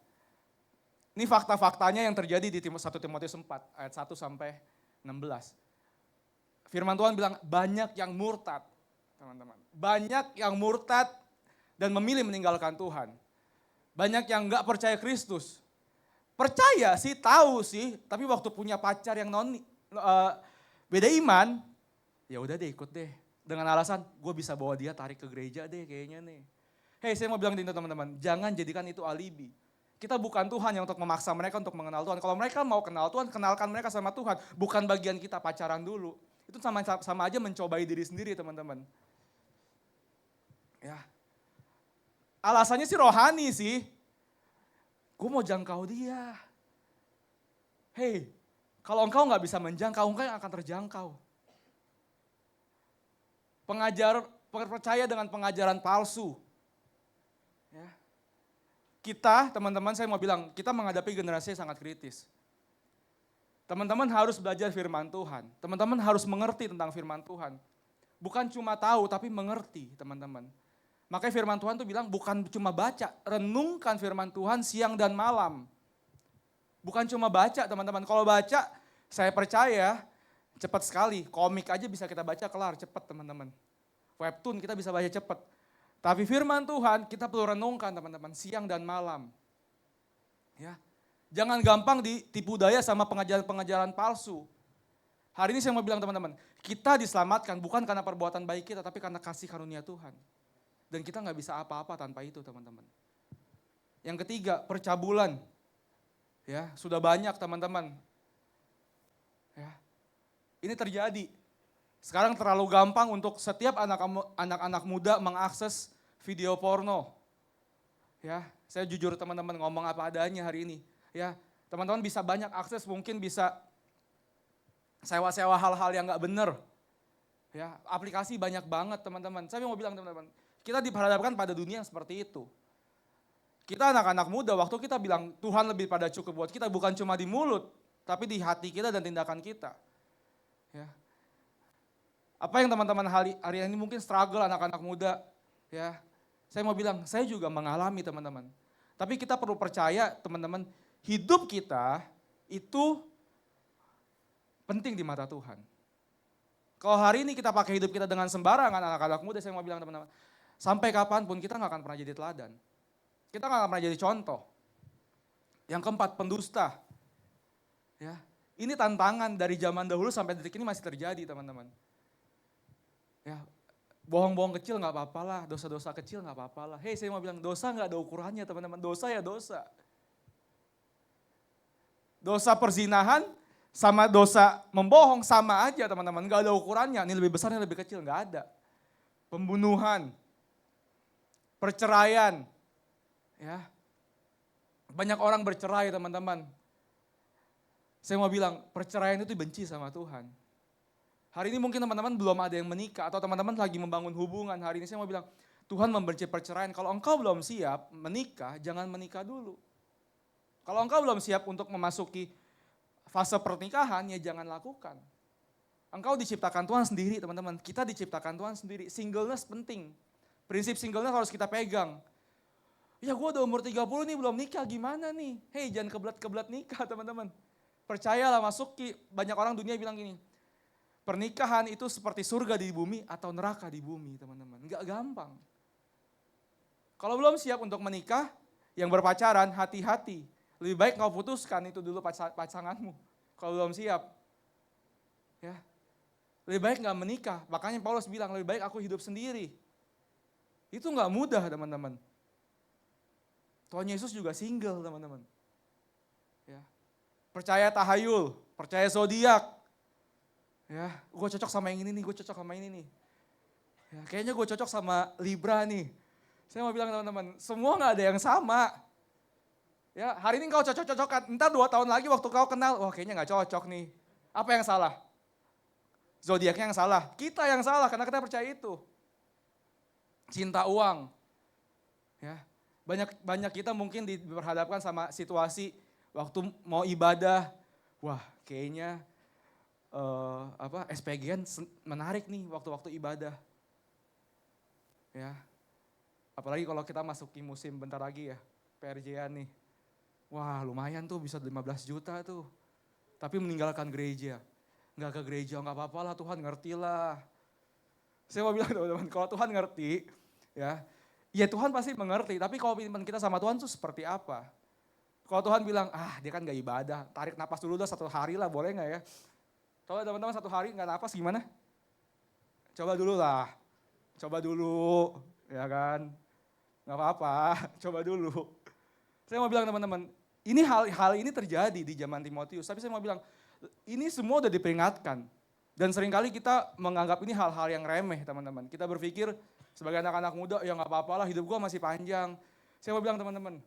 ini fakta-faktanya yang terjadi di 1 Timotius 4 ayat 1 sampai 16. Firman Tuhan bilang banyak yang murtad, teman-teman. Banyak yang murtad dan memilih meninggalkan Tuhan. Banyak yang enggak percaya Kristus. Percaya sih, tahu sih, tapi waktu punya pacar yang beda iman, ya udah deh ikut deh. Dengan alasan gue bisa bawa dia tarik ke gereja deh kayaknya nih. Hei, saya mau bilang ini teman-teman, jangan jadikan itu alibi. Kita bukan Tuhan yang untuk memaksa mereka untuk mengenal Tuhan. Kalau mereka mau kenal Tuhan, kenalkan mereka sama Tuhan. Bukan bagian kita pacaran dulu. Itu sama aja mencobai diri sendiri teman-teman. Ya. Alasannya sih rohani sih. Gue mau jangkau dia. Hei, kalau engkau gak bisa menjangkau, engkau yang akan terjangkau. percaya dengan pengajaran palsu. Ya. Kita, teman-teman, saya mau bilang, kita menghadapi generasi yang sangat kritis. Teman-teman harus belajar firman Tuhan. Teman-teman harus mengerti tentang firman Tuhan. Bukan cuma tahu, tapi mengerti, teman-teman. Makanya firman Tuhan tuh bilang, bukan cuma baca, renungkan firman Tuhan siang dan malam. Bukan cuma baca, teman-teman. Kalau baca, saya percaya cepat sekali. Komik aja bisa kita baca kelar, cepat, teman-teman. Webtoon kita bisa baca cepat. Tapi firman Tuhan kita perlu renungkan, teman-teman, siang dan malam. Ya. Jangan gampang ditipu daya sama pengajaran-pengajaran palsu. Hari ini saya mau bilang, teman-teman, kita diselamatkan bukan karena perbuatan baik kita, tapi karena kasih karunia Tuhan. Dan kita nggak bisa apa-apa tanpa itu, teman-teman. Yang ketiga, percabulan. Ya, sudah banyak, teman-teman. Ya. Ini terjadi. Sekarang terlalu gampang untuk setiap anak-anak muda mengakses video porno. Ya, saya jujur, teman-teman, ngomong apa adanya hari ini. Ya, teman-teman bisa banyak akses, mungkin bisa sewa-sewa hal-hal yang nggak benar. Ya, aplikasi banyak banget, teman-teman. Saya mau bilang, teman-teman, kita diperhadapkan pada dunia yang seperti itu. Kita anak-anak muda, waktu kita bilang Tuhan lebih pada cukup buat kita, bukan cuma di mulut, tapi di hati kita dan tindakan kita. Ya. Apa yang teman-teman hari ini mungkin struggle anak-anak muda, ya. Saya mau bilang, saya juga mengalami, teman-teman. Tapi kita perlu percaya, teman-teman, hidup kita itu penting di mata Tuhan. Kalau hari ini kita pakai hidup kita dengan sembarangan, anak-anak muda, saya mau bilang, teman-teman, sampai kapanpun kita nggak akan pernah jadi teladan. Kita nggak akan pernah jadi contoh. Yang keempat, pendusta. Ya, ini tantangan dari zaman dahulu sampai detik ini masih terjadi, teman-teman. Ya, bohong-bohong kecil nggak apa-apa lah, dosa-dosa kecil nggak apa-apa lah. Hei, saya mau bilang, dosa nggak ada ukurannya, teman-teman. Dosa ya dosa. Dosa perzinahan sama dosa membohong sama aja, teman-teman. Nggak ada ukurannya. Ini lebih besar, ini lebih kecil, nggak ada. Pembunuhan, perceraian, ya. Banyak orang bercerai, teman-teman. Saya mau bilang, perceraian itu benci sama Tuhan. Hari ini mungkin teman-teman belum ada yang menikah, atau teman-teman lagi membangun hubungan. Hari ini saya mau bilang, Tuhan membenci perceraian. Kalau engkau belum siap menikah, jangan menikah dulu. Kalau engkau belum siap untuk memasuki fase pernikahan, ya jangan lakukan. Engkau diciptakan Tuhan sendiri, teman-teman. Kita diciptakan Tuhan sendiri. Singleness penting. Prinsip singleness harus kita pegang. Ya gue udah umur 30 nih belum nikah, gimana nih? Hei, jangan kebelat-kebelat nikah, teman-teman. Percayalah, masuki. Banyak orang dunia bilang gini, pernikahan itu seperti surga di bumi atau neraka di bumi, teman-teman. Enggak gampang. Kalau belum siap untuk menikah, yang berpacaran, hati-hati. Lebih baik kau putuskan itu dulu pasanganmu. Kalau belum siap. Ya. Lebih baik enggak menikah. Makanya Paulus bilang, lebih baik aku hidup sendiri. Itu enggak mudah, teman-teman. Tuhan Yesus juga single, teman-teman. Ya. Percaya tahayul, percaya zodiak. Ya, gue cocok sama yang ini nih, gue cocok sama ini nih. Ya, kayaknya gue cocok sama Libra nih. Saya mau bilang, teman-teman, semua gak ada yang sama. Ya, hari ini kau cocok-cocokan, entar 2 tahun lagi waktu kau kenal, wah kayaknya gak cocok nih. Apa yang salah? Zodiaknya yang salah, kita yang salah karena kita percaya itu. Cinta uang. Ya, banyak kita mungkin diperhadapkan sama situasi waktu mau ibadah, wah kayaknya SPG-an menarik nih waktu-waktu ibadah. Ya. Apalagi kalau kita masuki musim bentar lagi ya, PRJ-an nih. Wah, lumayan tuh bisa 15 juta tuh. Tapi meninggalkan gereja. Enggak ke gereja, enggak apa-apa lah, Tuhan ngerti lah. Saya mau bilang, teman-teman, kalau Tuhan ngerti, ya Tuhan pasti mengerti. Tapi komitmen kita sama Tuhan tuh seperti apa? Kalau Tuhan bilang, dia kan gak ibadah, tarik napas dulu dah 1 hari lah, boleh gak ya? Coba teman-teman 1 hari gak napas gimana? Coba dulu lah, coba dulu, ya kan? Gak apa-apa, coba dulu. Saya mau bilang, teman-teman, ini hal ini terjadi di zaman Timotius, tapi saya mau bilang, ini semua udah diperingatkan. Dan seringkali kita menganggap ini hal-hal yang remeh, teman-teman. Kita berpikir sebagai anak-anak muda, ya gak apa-apa lah, hidup gue masih panjang. Saya mau bilang, teman-teman,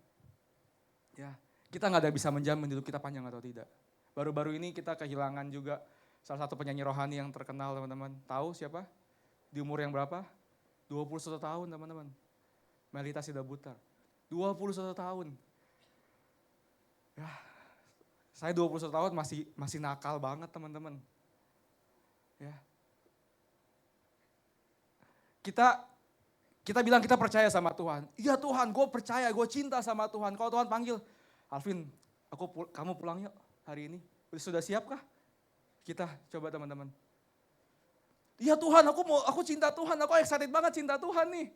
ya, kita nggak ada bisa menjamin hidup kita panjang atau tidak. Baru-baru ini kita kehilangan juga salah satu penyanyi rohani yang terkenal, teman-teman. Tahu siapa? Di umur yang berapa? 21 tahun teman-teman. Melita Sidabutar. 21 tahun. Ya, saya 21 tahun masih nakal banget teman-teman. Ya. Kita bilang kita percaya sama Tuhan. Iya Tuhan, gue percaya, gue cinta sama Tuhan. Kalau Tuhan panggil, Alvin, kamu pulang yuk hari ini. Sudah siapkah? Kita coba teman-teman. Iya Tuhan, aku cinta Tuhan, aku excited banget cinta Tuhan nih.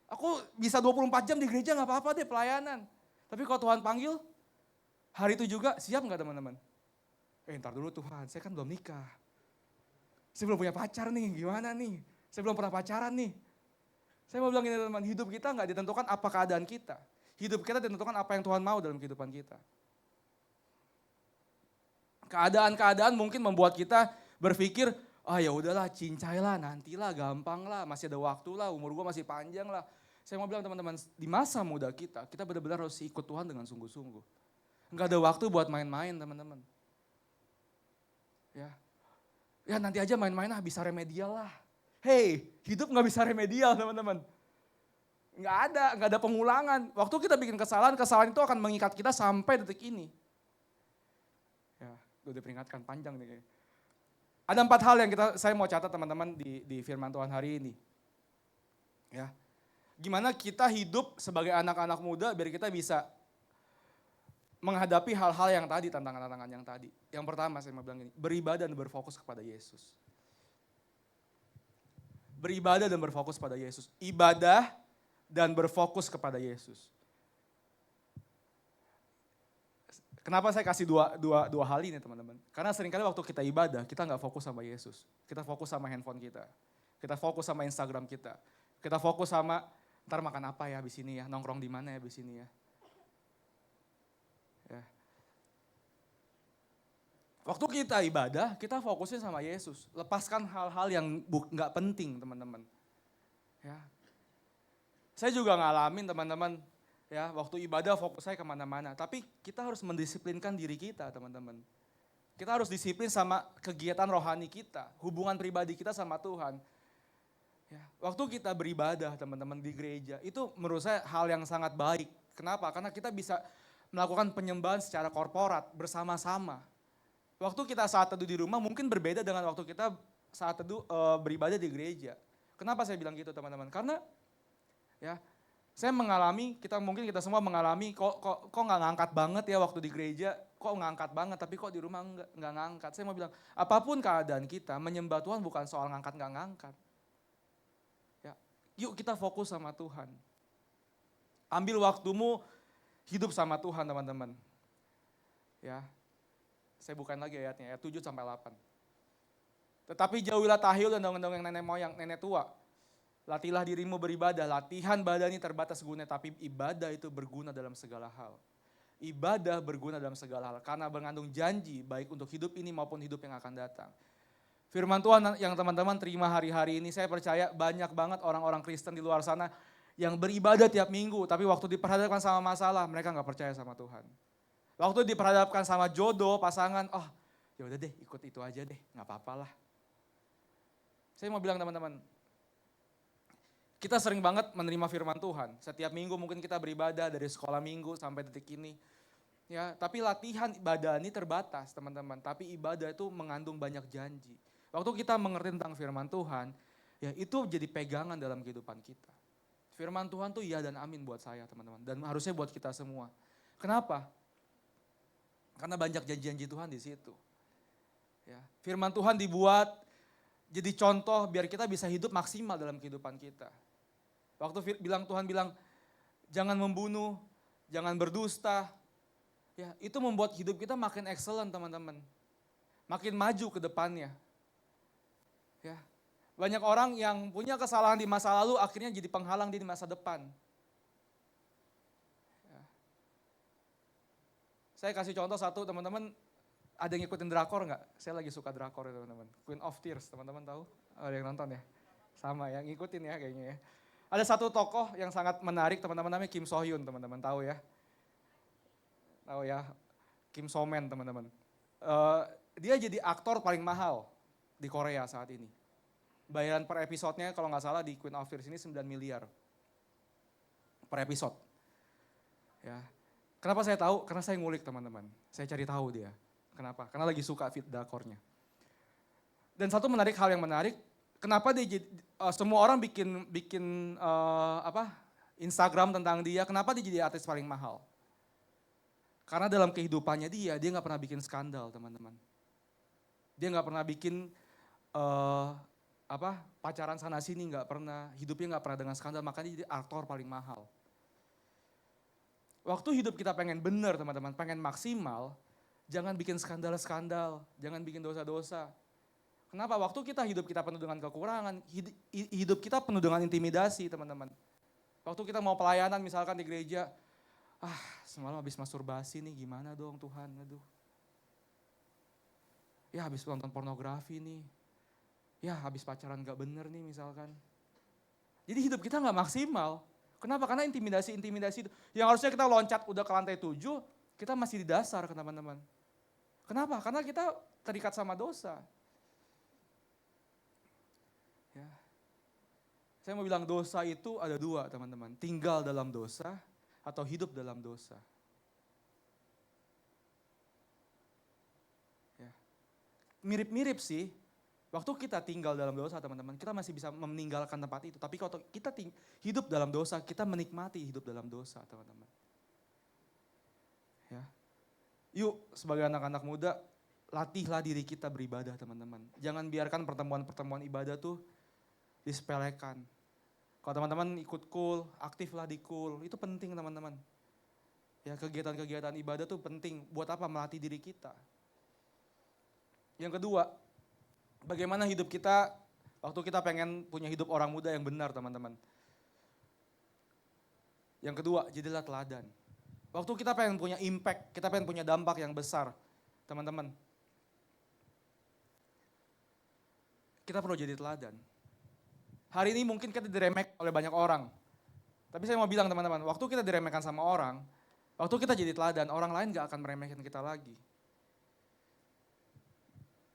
Aku bisa 24 jam di gereja gak apa-apa deh pelayanan. Tapi kalau Tuhan panggil, hari itu juga siap gak teman-teman? Ntar dulu Tuhan, saya kan belum nikah. Saya belum punya pacar nih, gimana nih? Saya belum pernah pacaran nih. Saya mau bilang ini teman-teman, hidup kita gak ditentukan apa keadaan kita. Hidup kita ditentukan apa yang Tuhan mau dalam kehidupan kita. Keadaan-keadaan mungkin membuat kita berpikir, ya udahlah, cincailah, nantilah, gampang lah, masih ada waktu lah, umur gue masih panjang lah. Saya mau bilang teman-teman, di masa muda kita benar-benar harus ikut Tuhan dengan sungguh-sungguh. Enggak ada waktu buat main-main teman-teman. Ya nanti aja main-main bisa remedial lah. Hey, hidup gak bisa remedial teman-teman. Gak ada pengulangan. Waktu kita bikin kesalahan itu akan mengikat kita sampai detik ini. Ya, udah peringatkan panjang nih. Ada 4 hal yang saya mau catat teman-teman di firman Tuhan hari ini. Ya, gimana kita hidup sebagai anak-anak muda biar kita bisa menghadapi hal-hal yang tadi, tantangan-tantangan yang tadi. Yang pertama saya mau bilang gini, beribadah dan berfokus kepada Yesus. Beribadah dan berfokus pada Yesus. Ibadah dan berfokus kepada Yesus. Kenapa saya kasih dua hal ini teman-teman? Karena seringkali waktu kita ibadah, kita nggak fokus sama Yesus. Kita fokus sama handphone kita. Kita fokus sama Instagram kita. Kita fokus sama, ntar makan apa ya habis ini ya, nongkrong di mana ya habis ini ya. Waktu kita ibadah, kita fokusin sama Yesus. Lepaskan hal-hal yang nggak penting teman-teman. Ya. Saya juga ngalamin teman-teman, ya waktu ibadah fokus saya kemana-mana. Tapi kita harus mendisiplinkan diri kita teman-teman. Kita harus disiplin sama kegiatan rohani kita, hubungan pribadi kita sama Tuhan. Ya. Waktu kita beribadah teman-teman di gereja, itu menurut saya hal yang sangat baik. Kenapa? Karena kita bisa melakukan penyembahan secara korporat, bersama-sama. Waktu kita saat teduh di rumah mungkin berbeda dengan waktu kita saat teduh beribadah di gereja. Kenapa saya bilang gitu teman-teman? Karena ya saya mengalami, kita semua mengalami kok nggak ngangkat banget ya waktu di gereja, kok ngangkat banget tapi kok di rumah nggak ngangkat. Saya mau bilang apapun keadaan kita, menyembah Tuhan bukan soal ngangkat nggak ngangkat. Ya, yuk kita fokus sama Tuhan. Ambil waktumu hidup sama Tuhan teman-teman. Ya. Saya bukain lagi ayatnya, ayat 7-8. Tetapi jauhilah tahyul dan dongeng-dongeng nenek moyang, nenek tua. Latihlah dirimu beribadah, latihan badan ini terbatas guna, tapi ibadah itu berguna dalam segala hal. Ibadah berguna dalam segala hal, karena mengandung janji baik untuk hidup ini maupun hidup yang akan datang. Firman Tuhan yang teman-teman terima hari-hari ini, saya percaya banyak banget orang-orang Kristen di luar sana yang beribadah tiap minggu, tapi waktu diperhadapkan sama masalah, mereka gak percaya sama Tuhan. Waktu diperhadapkan sama jodoh, pasangan, ya udah deh ikut itu aja deh, gak apa-apa lah. Saya mau bilang teman-teman, kita sering banget menerima firman Tuhan. Setiap minggu mungkin kita beribadah dari sekolah minggu sampai detik ini. Ya, tapi latihan ibadah ini terbatas teman-teman, tapi ibadah itu mengandung banyak janji. Waktu kita mengerti tentang firman Tuhan, ya itu jadi pegangan dalam kehidupan kita. Firman Tuhan tuh iya dan amin buat saya teman-teman, dan harusnya buat kita semua. Kenapa? Karena banyak janji-janji Tuhan di situ. Ya, firman Tuhan dibuat jadi contoh biar kita bisa hidup maksimal dalam kehidupan kita. Waktu Tuhan bilang, jangan membunuh, jangan berdusta. Ya, itu membuat hidup kita makin excellent teman-teman. Makin maju ke depannya. Ya, banyak orang yang punya kesalahan di masa lalu akhirnya jadi penghalang di masa depan. Saya kasih contoh satu teman-teman, ada yang ngikutin drakor nggak? Saya lagi suka drakor ya teman-teman. Queen of Tears teman-teman tahu? Ada yang nonton ya? Sama ya, ngikutin ya kayaknya ya. Ada satu tokoh yang sangat menarik teman-teman namanya Kim So Hyun teman-teman tahu ya? Tahu ya? Kim So Man teman-teman. Dia jadi aktor paling mahal di Korea saat ini. Bayaran per episodenya kalau nggak salah di Queen of Tears ini 9 miliar per episode. Ya. Kenapa saya tahu? Karena saya ngulik teman-teman. Saya cari tahu dia. Kenapa? Karena lagi suka fit dakornya. Dan satu hal yang menarik, kenapa dia semua orang bikin Instagram tentang dia, kenapa dia jadi artis paling mahal? Karena dalam kehidupannya dia nggak pernah bikin skandal, teman-teman. Dia nggak pernah bikin pacaran sana sini, nggak pernah, hidupnya nggak pernah dengan skandal, makanya jadi aktor paling mahal. Waktu hidup kita pengen bener, teman-teman, pengen maksimal, jangan bikin skandal-skandal, jangan bikin dosa-dosa. Kenapa? Waktu hidup kita penuh dengan kekurangan, hidup kita penuh dengan intimidasi, teman-teman. Waktu kita mau pelayanan misalkan di gereja, semalam habis masturbasi nih, gimana dong Tuhan, aduh. Ya habis nonton pornografi nih, ya habis pacaran gak bener nih misalkan. Jadi hidup kita gak maksimal. Kenapa? Karena intimidasi itu. Yang harusnya kita loncat udah ke lantai 7, kita masih di dasar, teman-teman. Kenapa? Karena kita terikat sama dosa. Ya. Saya mau bilang dosa itu ada dua, teman-teman. Tinggal dalam dosa atau hidup dalam dosa. Ya. Mirip-mirip sih. Waktu kita tinggal dalam dosa, teman-teman, kita masih bisa meninggalkan tempat itu. Tapi kalau kita hidup dalam dosa, kita menikmati hidup dalam dosa, teman-teman. Ya. Yuk, sebagai anak-anak muda, latihlah diri kita beribadah, teman-teman. Jangan biarkan pertemuan-pertemuan ibadah tuh disepelekan. Kalau teman-teman ikut cool, aktiflah di cool, itu penting, teman-teman. Ya, kegiatan-kegiatan ibadah tuh penting. Buat apa? Melatih diri kita. Yang kedua, bagaimana hidup kita waktu kita pengen punya hidup orang muda yang benar, teman-teman. Yang kedua, jadilah teladan. Waktu kita pengen punya impact, kita pengen punya dampak yang besar, teman-teman. Kita perlu jadi teladan. Hari ini mungkin kita diremehkan oleh banyak orang. Tapi saya mau bilang, teman-teman, waktu kita diremehkan sama orang, waktu kita jadi teladan, orang lain gak akan meremehkan kita lagi.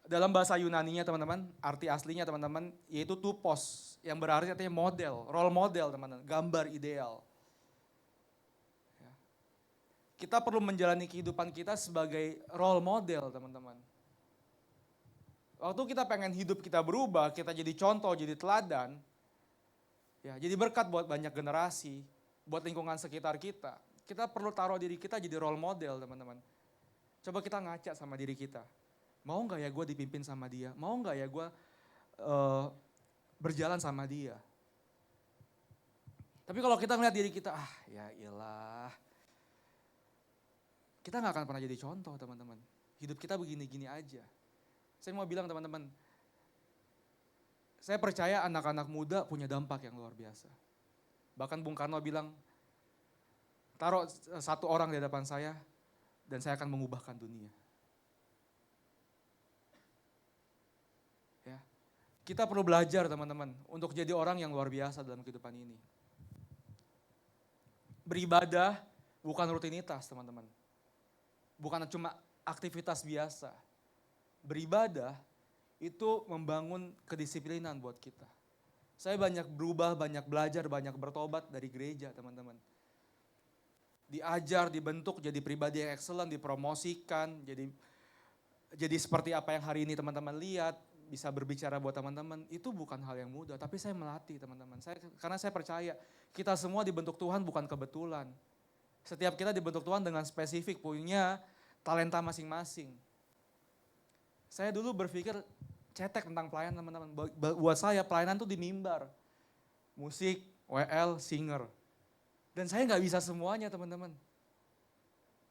Dalam bahasa Yunaninya, teman-teman, arti aslinya, teman-teman, yaitu tupos, yang berarti artinya model, role model, teman-teman, gambar ideal. Ya. Kita perlu menjalani kehidupan kita sebagai role model, teman-teman. Waktu kita pengen hidup kita berubah, kita jadi contoh, jadi teladan, ya, jadi berkat buat banyak generasi, buat lingkungan sekitar kita. Kita perlu taruh diri kita jadi role model, teman-teman. Coba kita ngaca sama diri kita. Mau gak ya gue dipimpin sama dia? Mau gak ya gue berjalan sama dia? Tapi kalau kita ngeliat diri kita, ya iyalah. Kita gak akan pernah jadi contoh, teman-teman. Hidup kita begini-gini aja. Saya mau bilang, teman-teman, saya percaya anak-anak muda punya dampak yang luar biasa. Bahkan Bung Karno bilang, taruh satu orang di hadapan saya dan saya akan mengubahkan dunia. Ya. Kita perlu belajar, teman-teman, untuk jadi orang yang luar biasa dalam kehidupan ini. Beribadah bukan rutinitas, teman-teman. Bukan cuma aktivitas biasa. Beribadah itu membangun kedisiplinan buat kita. Saya banyak berubah, banyak belajar, banyak bertobat dari gereja, teman-teman. Diajar, dibentuk jadi pribadi yang excellent, dipromosikan, jadi seperti apa yang hari ini teman-teman lihat, bisa berbicara buat teman-teman, itu bukan hal yang mudah, tapi saya melatih, teman-teman. Karena saya percaya kita semua dibentuk Tuhan bukan kebetulan. Setiap kita dibentuk Tuhan dengan spesifik, punya talenta masing-masing. Saya dulu berpikir cetek tentang pelayanan, teman-teman. Buat saya pelayanan tuh di mimbar. Musik, WL, singer. Dan saya gak bisa semuanya, teman-teman.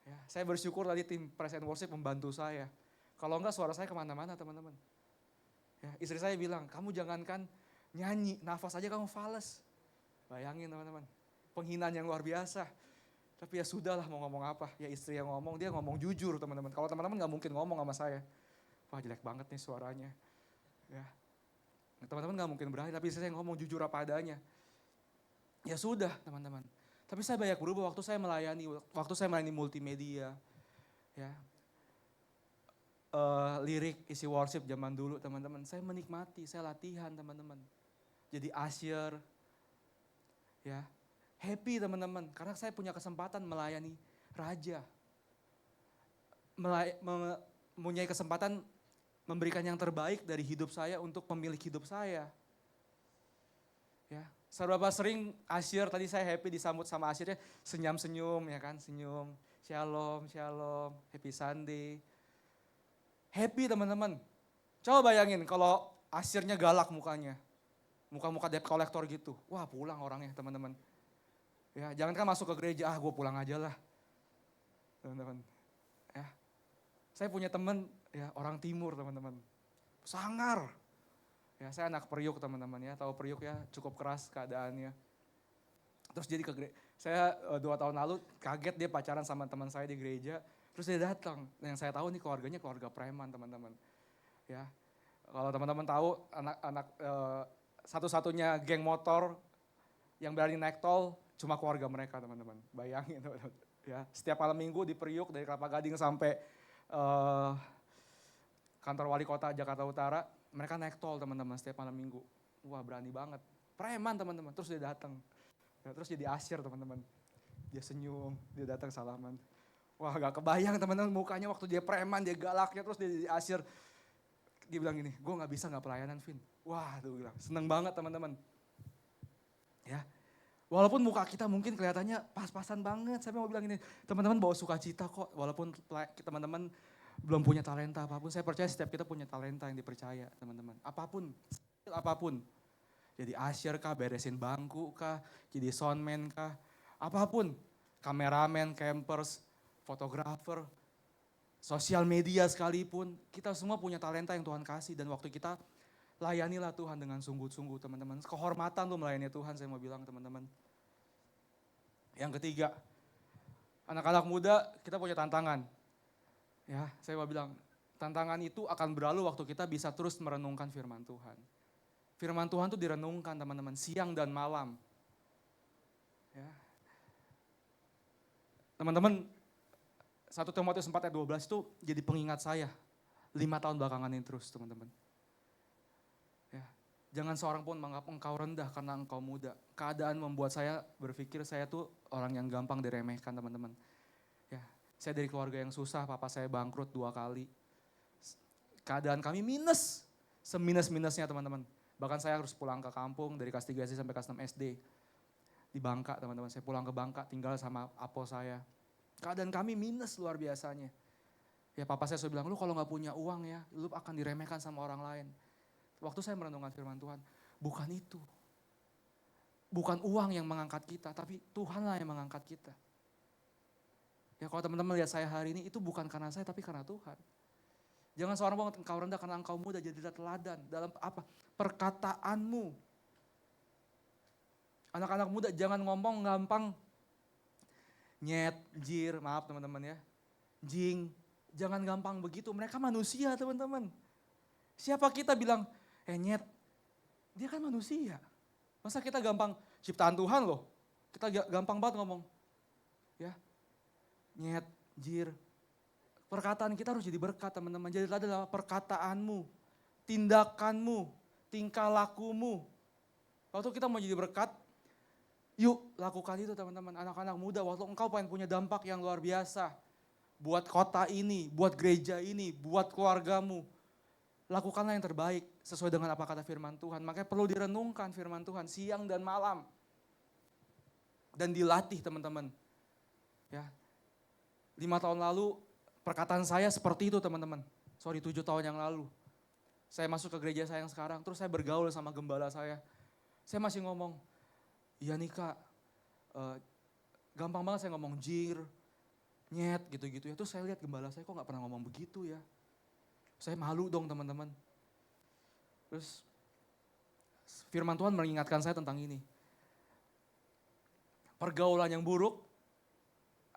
Ya, saya bersyukur tadi tim Praise and Worship membantu saya. Kalau enggak suara saya kemana-mana, teman-teman. Ya, istri saya bilang, kamu jangankan nyanyi, nafas aja kamu fales. Bayangin, teman-teman. Penghinaan yang luar biasa. Tapi ya sudahlah mau ngomong apa. Ya istri yang ngomong, dia ngomong jujur, teman-teman. Kalau teman-teman gak mungkin ngomong sama saya. Wah jelek banget nih suaranya. Ya. Teman-teman gak mungkin berani, tapi saya ngomong jujur apa adanya. Ya sudah, teman-teman. Tapi saya banyak berubah waktu saya melayani multimedia. Ya. lirik isi worship zaman dulu teman-teman. Saya menikmati, saya latihan teman-teman. Jadi usher, ya happy teman-teman. Karena saya punya kesempatan melayani raja. Mempunyai kesempatan memberikan yang terbaik dari hidup saya untuk pemilik hidup saya. Ya, seberapa sering usher, tadi saya happy disambut sama ushernya, senyum-senyum ya kan, senyum, shalom, shalom, happy Sunday. Happy teman-teman. Coba bayangin kalau ushernya galak mukanya. Muka-muka debt collector gitu. Wah pulang orangnya teman-teman. Ya, jangan kan masuk ke gereja, gue pulang aja lah. Teman-teman. Ya. Saya punya teman ya orang timur teman-teman. Sangar. Ya, saya anak Priuk teman-teman ya. Tahu Priuk ya, cukup keras keadaannya. Terus jadi ke gereja. Saya 2 tahun lalu kaget dia pacaran sama teman saya di gereja. Terus dia datang. Yang saya tahu nih keluarganya keluarga preman teman-teman. Ya. Kalau teman-teman tahu anak-anak satu-satunya geng motor yang berani naik tol cuma keluarga mereka teman-teman. Bayangin teman-teman. Ya, setiap malam minggu di Priuk dari Kelapa Gading sampai kantor wali kota Jakarta Utara, mereka naik tol teman-teman setiap malam minggu. Wah berani banget. Preman teman-teman, terus dia datang. Ya, terus jadi usher teman-teman. Dia senyum, dia datang salaman. Wah gak kebayang teman-teman mukanya waktu dia preman, dia galaknya terus dia jadi usher. Dia bilang gini, gue gak bisa gak pelayanan Vin. Wah tuh bilang, seneng banget teman-teman. Ya, walaupun muka kita mungkin kelihatannya pas-pasan banget. Saya mau bilang ini, teman-teman bawa sukacita kok. Walaupun teman-teman belum punya talenta apapun. Saya percaya setiap kita punya talenta yang dipercaya teman-teman. Apapun, apapun. Jadi usher kah, beresin bangku kah, jadi soundman kah. Apapun, kameramen, campers, fotografer, sosial media sekalipun. Kita semua punya talenta yang Tuhan kasih. Dan waktu kita layanilah Tuhan dengan sungguh-sungguh teman-teman. Kehormatan tuh melayani Tuhan saya mau bilang teman-teman. Yang ketiga, anak-anak muda kita punya tantangan. Ya, saya mau bilang tantangan itu akan berlalu waktu kita bisa terus merenungkan firman Tuhan. Firman Tuhan tuh direnungkan teman-teman siang dan malam. Ya. Teman-teman 1 Timotius 4 ayat 12 itu jadi pengingat saya 5 tahun belakangan ini terus teman-teman. Ya, jangan seorang pun menganggap engkau rendah karena engkau muda. Keadaan membuat saya berpikir saya tuh orang yang gampang diremehkan teman-teman. Ya, saya dari keluarga yang susah, papa saya bangkrut 2 kali. Keadaan kami minus, seminus-minusnya teman-teman. Bahkan saya harus pulang ke kampung dari kelas 3 SD sampai kelas 6 SD. Di Bangka teman-teman, saya pulang ke Bangka tinggal sama apo saya. Keadaan kami minus luar biasanya. Ya papa saya selalu bilang, lu kalau gak punya uang ya, lu akan diremehkan sama orang lain. Waktu saya merenungkan firman Tuhan, bukan itu. Bukan uang yang mengangkat kita, tapi Tuhanlah yang mengangkat kita. Ya kalau teman-teman lihat saya hari ini, itu bukan karena saya, tapi karena Tuhan. Jangan seorang pun engkau rendah karena engkau muda, jadilah teladan. Dalam apa? Perkataanmu. Anak-anak muda jangan ngomong gampang. Nyet, jir, maaf teman-teman ya. Jing, jangan gampang begitu. Mereka manusia teman-teman. Siapa kita bilang, nyet, dia kan manusia. Masa kita gampang, ciptaan Tuhan loh. Kita gampang banget ngomong. Ya, nyet, jir. Perkataan kita harus jadi berkat teman-teman. Jadi adalah perkataanmu, tindakanmu, tingkah lakumu. Waktu kita mau jadi berkat, yuk lakukan itu teman-teman. Anak-anak muda, waktu engkau pengen punya dampak yang luar biasa. Buat kota ini, buat gereja ini, buat keluargamu. Lakukanlah yang terbaik sesuai dengan apa kata firman Tuhan. Makanya perlu direnungkan firman Tuhan siang dan malam. Dan dilatih teman-teman. Ya, 5 tahun lalu perkataan saya seperti itu teman-teman. 7 tahun yang lalu. Saya masuk ke gereja saya yang sekarang, terus saya bergaul sama gembala saya. Saya masih ngomong, iya nih kak, gampang banget saya ngomong jir, nyet gitu-gitu ya. Terus saya lihat gembala saya kok gak pernah ngomong begitu ya. Saya malu dong teman-teman. Terus firman Tuhan mengingatkan saya tentang ini. Pergaulan yang buruk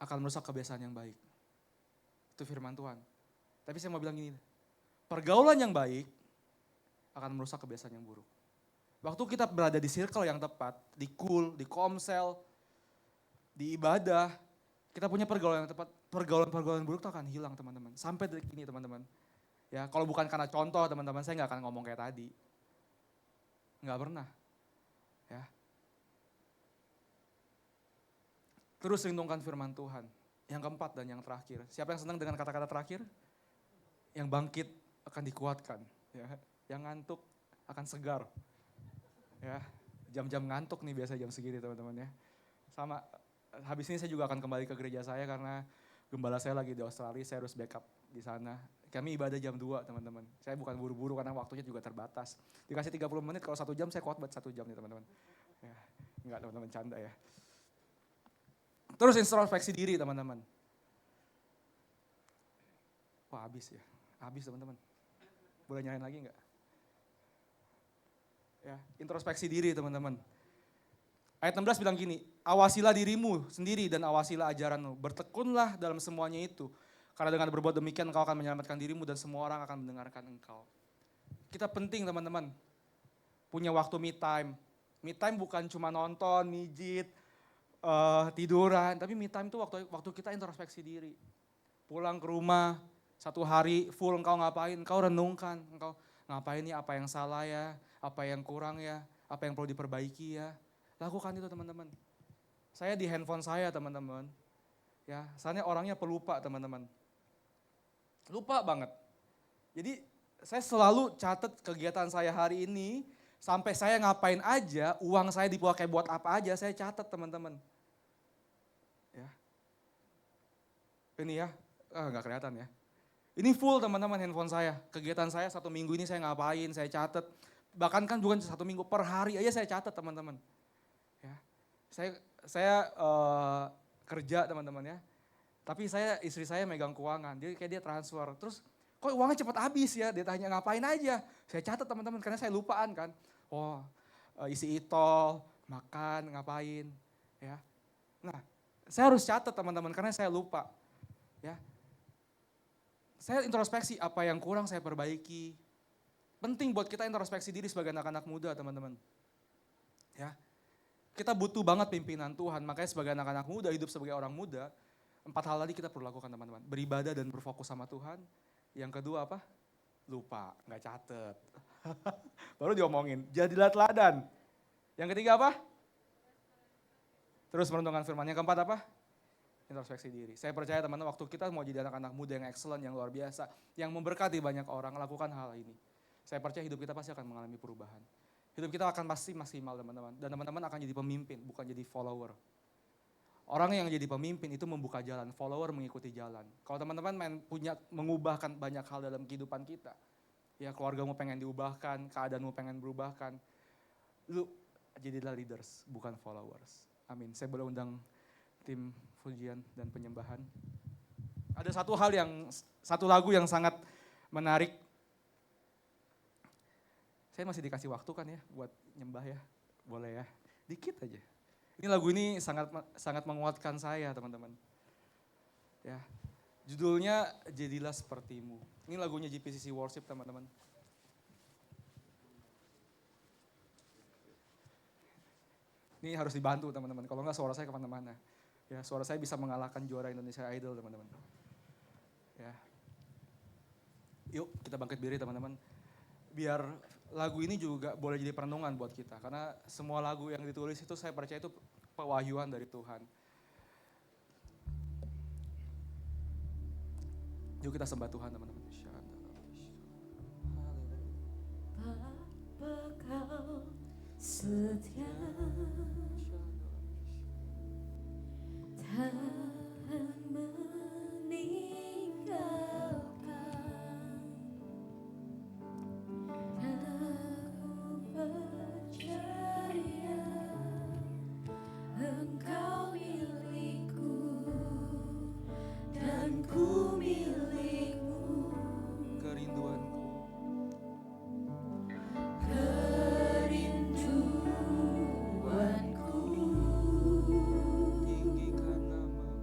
akan merusak kebiasaan yang baik. Itu firman Tuhan. Tapi saya mau bilang gini, pergaulan yang baik akan merusak kebiasaan yang buruk. Waktu kita berada di circle yang tepat, di cool, di komsel, di ibadah, kita punya pergaulan yang tepat, pergaulan-pergaulan buruk itu akan hilang teman-teman. Sampai detik ini teman-teman. Ya, kalau bukan karena contoh teman-teman, saya nggak akan ngomong kayak tadi. Nggak pernah. Ya. Terus renungkan firman Tuhan. Yang keempat dan yang terakhir. Siapa yang senang dengan kata-kata terakhir? Yang bangkit akan dikuatkan. Ya. Yang ngantuk akan segar. Ya. Jam-jam ngantuk nih biasa jam segini teman-teman ya. Sama, habis ini saya juga akan kembali ke gereja saya karena gembala saya lagi di Australia, saya harus backup di sana. Kami ibadah jam 2 teman-teman. Saya bukan buru-buru karena waktunya juga terbatas. Dikasih 30 menit, kalau 1 jam saya khotbah 1 jam nih teman-teman. Ya, enggak teman-teman, canda ya. Terus introspeksi diri teman-teman. Wah habis ya, habis teman-teman. Boleh nyalain lagi enggak? Ya, introspeksi diri teman-teman. Ayat 16 bilang gini, awasilah dirimu sendiri dan awasilah ajaranmu. Bertekunlah dalam semuanya itu. Karena dengan berbuat demikian engkau akan menyelamatkan dirimu dan semua orang akan mendengarkan engkau. Kita penting teman-teman, punya waktu me time. Me time bukan cuma nonton, mijit, tiduran. Tapi me time itu waktu kita introspeksi diri. Pulang ke rumah, 1 hari full engkau ngapain, engkau renungkan. Engkau ngapain ya, apa yang salah ya, apa yang kurang ya, apa yang perlu diperbaiki ya. Lakukan itu teman-teman. Saya di handphone saya teman-teman. Ya, soalnya orangnya pelupa teman-teman. Lupa banget. Jadi saya selalu catat kegiatan saya hari ini, sampai saya ngapain aja, uang saya dipakai buat apa aja, saya catat teman-teman. Ya. Ini ya, nggak kelihatan ya. Ini full teman-teman handphone saya. Kegiatan saya 1 minggu ini saya ngapain, saya catat. Bahkan kan bukan 1 minggu, per hari aja saya catat teman-teman. Ya. Saya kerja teman-teman ya. Tapi istri saya megang keuangan, dia transfer. Terus kok uangnya cepat habis ya, dia tanya ngapain aja. Saya catat teman-teman, karena saya lupaan kan. Oh isi e-tol, makan, ngapain. Ya. Nah saya harus catat teman-teman, karena saya lupa. Ya. Saya introspeksi apa yang kurang saya perbaiki. Penting buat kita introspeksi diri sebagai anak-anak muda teman-teman. Ya. Kita butuh banget pimpinan Tuhan, makanya sebagai anak-anak muda, hidup sebagai orang muda, 4 hal tadi kita perlu lakukan teman-teman. Beribadah dan berfokus sama Tuhan. Yang kedua apa? Lupa, gak catet. Baru diomongin, jadilah teladan. Yang ketiga apa? Terus merenungkan firman. Yang keempat apa? Introspeksi diri. Saya percaya teman-teman, waktu kita mau jadi anak-anak muda yang excellent, yang luar biasa, yang memberkati banyak orang, lakukan hal ini. Saya percaya hidup kita pasti akan mengalami perubahan. Hidup kita akan pasti maksimal teman-teman. Dan teman-teman akan jadi pemimpin, bukan jadi follower. Orang yang jadi pemimpin itu membuka jalan, follower mengikuti jalan. Kalau teman-teman mengubahkan banyak hal dalam kehidupan kita, ya keluargamu pengen diubahkan, keadaanmu pengen berubahkan, lu jadilah leaders, bukan followers. Amin. Saya boleh undang tim pujian dan penyembahan. Ada satu lagu yang sangat menarik. Saya masih dikasih waktu kan ya buat nyembah ya, boleh ya, dikit aja. Ini lagu ini sangat menguatkan saya teman-teman. Ya, judulnya Jadilah Sepertimu. Ini lagunya GPCC Worship teman-teman. Ini harus dibantu teman-teman, kalau enggak suara saya kemana-mana. Ya, suara saya bisa mengalahkan juara Indonesia Idol teman-teman. Ya, yuk kita bangkit berdiri teman-teman. Biar lagu ini juga boleh jadi perenungan buat kita. Karena semua lagu yang ditulis itu saya percaya itu pewahyuan dari Tuhan. Yuk kita sembah Tuhan teman-teman.
Bapa kau setia, tak meninggalkan. Aku percaya Engkau milikku dan ku milikmu.
Kerinduanku.
Kerinduanku
Tinggikan nama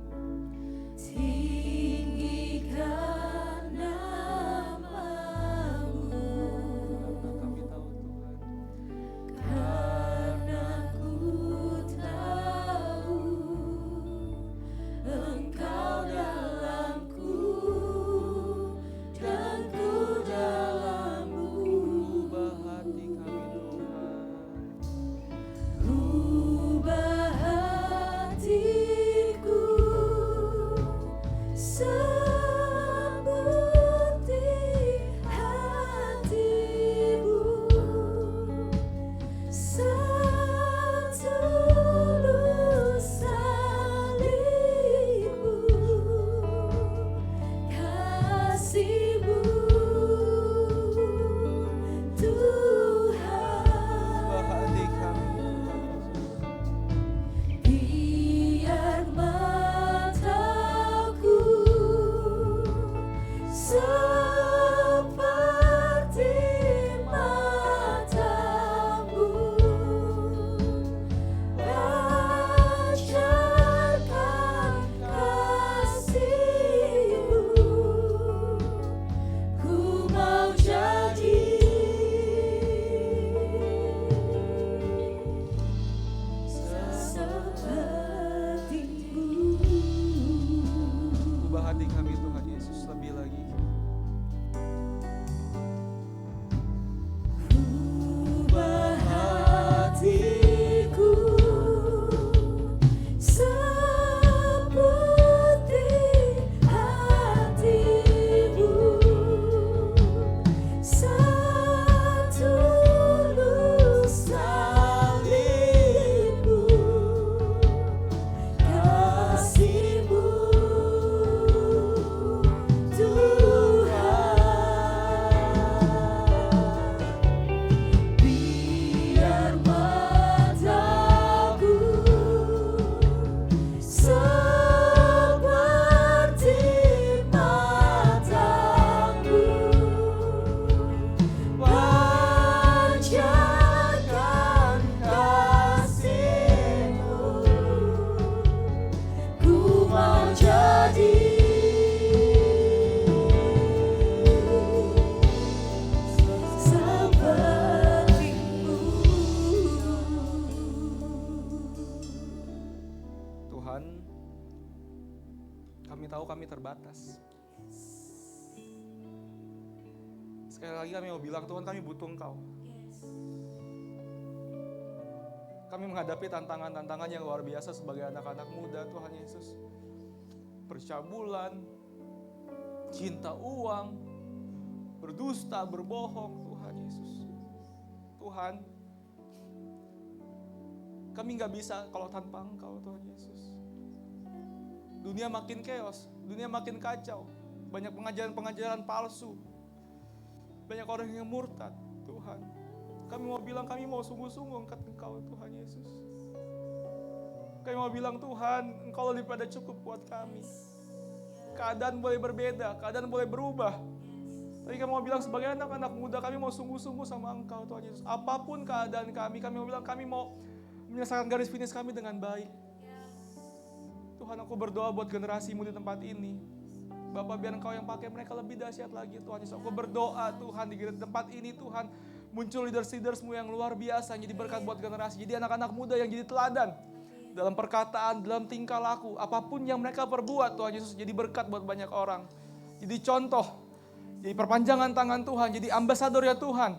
tahu kami terbatas. Sekali lagi kami mau bilang, Tuhan, kami butuh Engkau. Kami menghadapi tantangan-tantangan yang luar biasa sebagai anak-anak muda, Tuhan Yesus. Percabulan, cinta uang, berdusta, berbohong, Tuhan Yesus. Tuhan, kami gak bisa kalau tanpa Engkau, Tuhan Yesus. Dunia makin chaos, dunia makin kacau. Banyak pengajaran-pengajaran palsu. Banyak orang yang murtad, Tuhan. Kami mau bilang, kami mau sungguh-sungguh angkat Engkau, Tuhan Yesus. Kami mau bilang, Tuhan, Engkau lebih pada cukup buat kami. Keadaan boleh berbeda, keadaan boleh berubah. Tapi kami mau bilang sebagai anak-anak muda, kami mau sungguh-sungguh sama Engkau, Tuhan Yesus. Apapun keadaan kami mau bilang, kami mau menyelesaikan garis finish kami dengan baik. Tuhan, aku berdoa buat generasimu di tempat ini. Bapak, biar Engkau yang pakai mereka lebih dahsyat lagi, Tuhan Yesus. Aku berdoa, Tuhan, di tempat ini, Tuhan, muncul leaders-leadersmu yang luar biasa, yang jadi berkat buat generasi. Jadi anak-anak muda yang jadi teladan dalam perkataan, dalam tingkah laku. Apapun yang mereka perbuat, Tuhan Yesus, jadi berkat buat banyak orang. Jadi contoh, jadi perpanjangan tangan Tuhan, jadi ambasador ya Tuhan.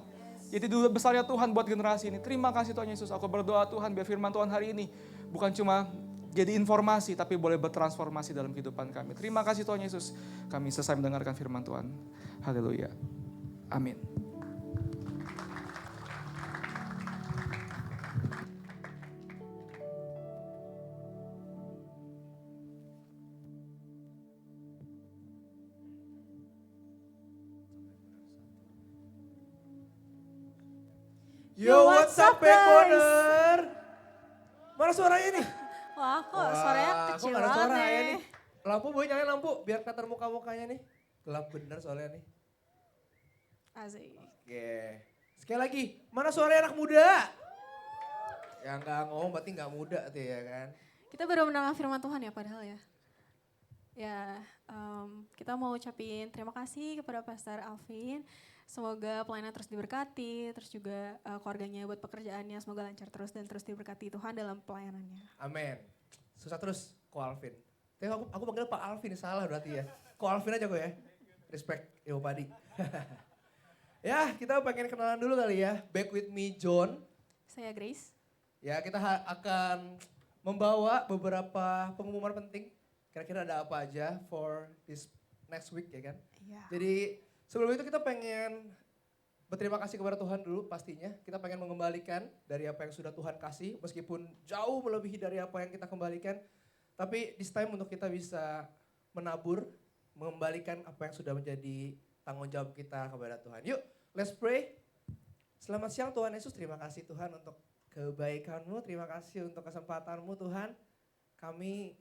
Jadi duta besarnya Tuhan buat generasi ini. Terima kasih Tuhan Yesus. Aku berdoa, Tuhan, biar firman Tuhan hari ini bukan cuma jadi informasi, tapi boleh bertransformasi dalam kehidupan kami. Terima kasih Tuhan Yesus. Kami selesai mendengarkan firman Tuhan. Haleluya. Amin.
Yo, what's up, Backboners? Mana suaranya nih?
Wah, kok suaranya kecil
kok gak ada
banget
suara ya
nih.
nih? Lampu, boleh nyalain lampu biar kelihatan muka-mukanya nih. Gelap bener soalnya nih.
Asik.
Oke. Sekali lagi, mana suaranya anak muda? Yang gak ngomong berarti gak muda tuh ya kan.
Kita baru mendengar firman Tuhan ya padahal ya. Ya, kita mau ucapin terima kasih kepada Pastor Alvin. Semoga pelayanan terus diberkati, terus juga keluarganya buat pekerjaannya semoga lancar terus dan terus diberkati Tuhan dalam pelayanannya.
Amin. Susah terus, Ko Alvin. Tapi aku panggil Pak Alvin, salah berarti ya. Ko Alvin aja kok ya. Respect, Ibu Padi. Ya, kita pengen kenalan dulu kali ya. Back with me, John.
Saya Grace.
Ya, kita akan membawa beberapa pengumuman penting kira-kira ada apa aja for this next week ya kan.
Iya.
Jadi sebelum itu kita pengen berterima kasih kepada Tuhan dulu pastinya. Kita pengen mengembalikan dari apa yang sudah Tuhan kasih meskipun jauh melebihi dari apa yang kita kembalikan. Tapi this time untuk kita bisa menabur, mengembalikan apa yang sudah menjadi tanggung jawab kita kepada Tuhan. Yuk, let's pray. Selamat siang Tuhan Yesus, terima kasih Tuhan untuk kebaikan-Mu, terima kasih untuk kesempatan-Mu Tuhan. Kami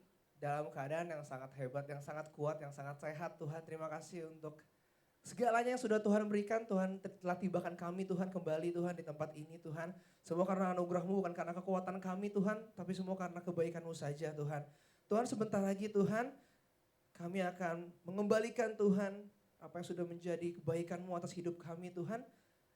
dalam keadaan yang sangat hebat, yang sangat kuat, yang sangat sehat Tuhan. Terima kasih untuk segalanya yang sudah Tuhan berikan. Tuhan telah tibakan kami Tuhan kembali Tuhan di tempat ini Tuhan. Semua karena anugerah-Mu, bukan karena kekuatan kami Tuhan, tapi semua karena kebaikan-Mu saja Tuhan. Tuhan sebentar lagi Tuhan, kami akan mengembalikan Tuhan apa yang sudah menjadi kebaikan-Mu atas hidup kami Tuhan.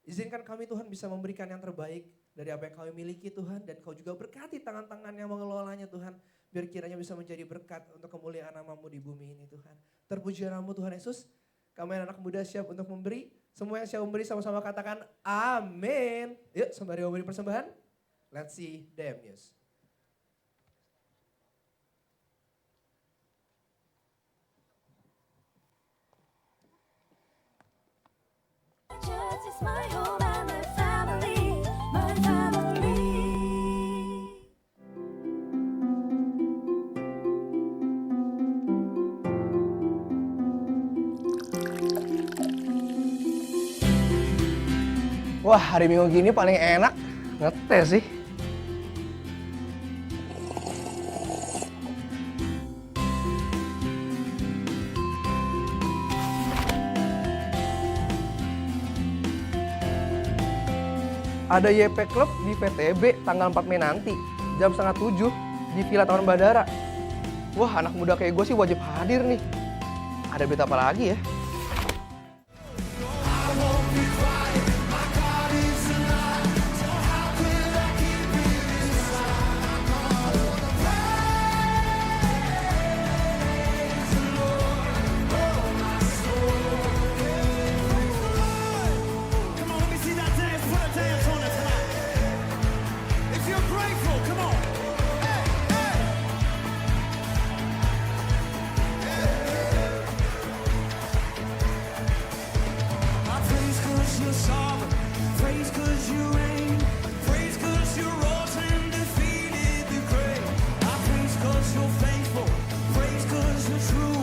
Izinkan kami Tuhan bisa memberikan yang terbaik dari apa yang kami miliki Tuhan. Dan Kau juga berkati tangan-tangan yang mengelolanya Tuhan. Biar kiranya bisa menjadi berkat untuk kemuliaan nama-Mu di bumi ini Tuhan. Terpuji nama-Mu Tuhan Yesus. Kami anak muda siap untuk memberi. Semua yang siap memberi sama-sama katakan amin. Yuk sembari memberi persembahan. Let's see DM News.
Church is my home and my family, my family.
Wah hari Minggu gini paling enak ngetes sih. Ada YP Club di PTB tanggal 4 Mei nanti, jam 6:30 di Villa Taman Badara. Wah anak muda kayak gue sih wajib hadir nih. Ada berita apa lagi ya?
Come on, let me see that dance. Put a dance on it tonight. If you're grateful, come on. Hey, hey. I praise 'cause you're sovereign. Praise 'cause you reign. Praise 'cause you rose and defeated the grave. I praise 'cause you're faithful. Praise 'cause you're true.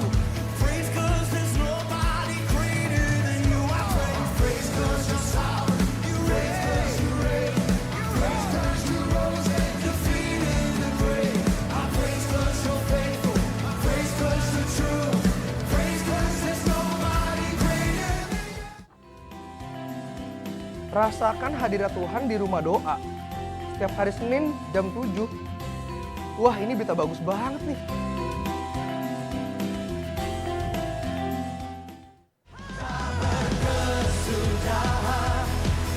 Praise 'cause there's nobody greater than you. I praise 'cause you're sovereign. You reign. You reign. Praise 'cause you rose and defeated the grave. I praise 'cause you're faithful. Praise 'cause you're true. Praise 'cause there's nobody greater than you.
Rasakan hadirat Tuhan di rumah doa. Setiap hari Senin jam 7. Wah ini berita bagus banget nih.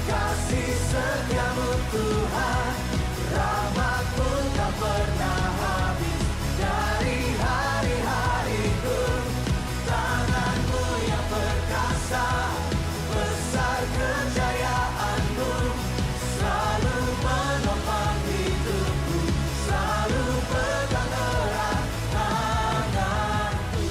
Kasih setiamu Tuhan, rahmat-Mu tak pernah habis. Dari hari-hariku, tangan-Mu yang perkasa, besar kejayaan-Mu, selalu menopang hidupku, selalu pegang erat tanganku.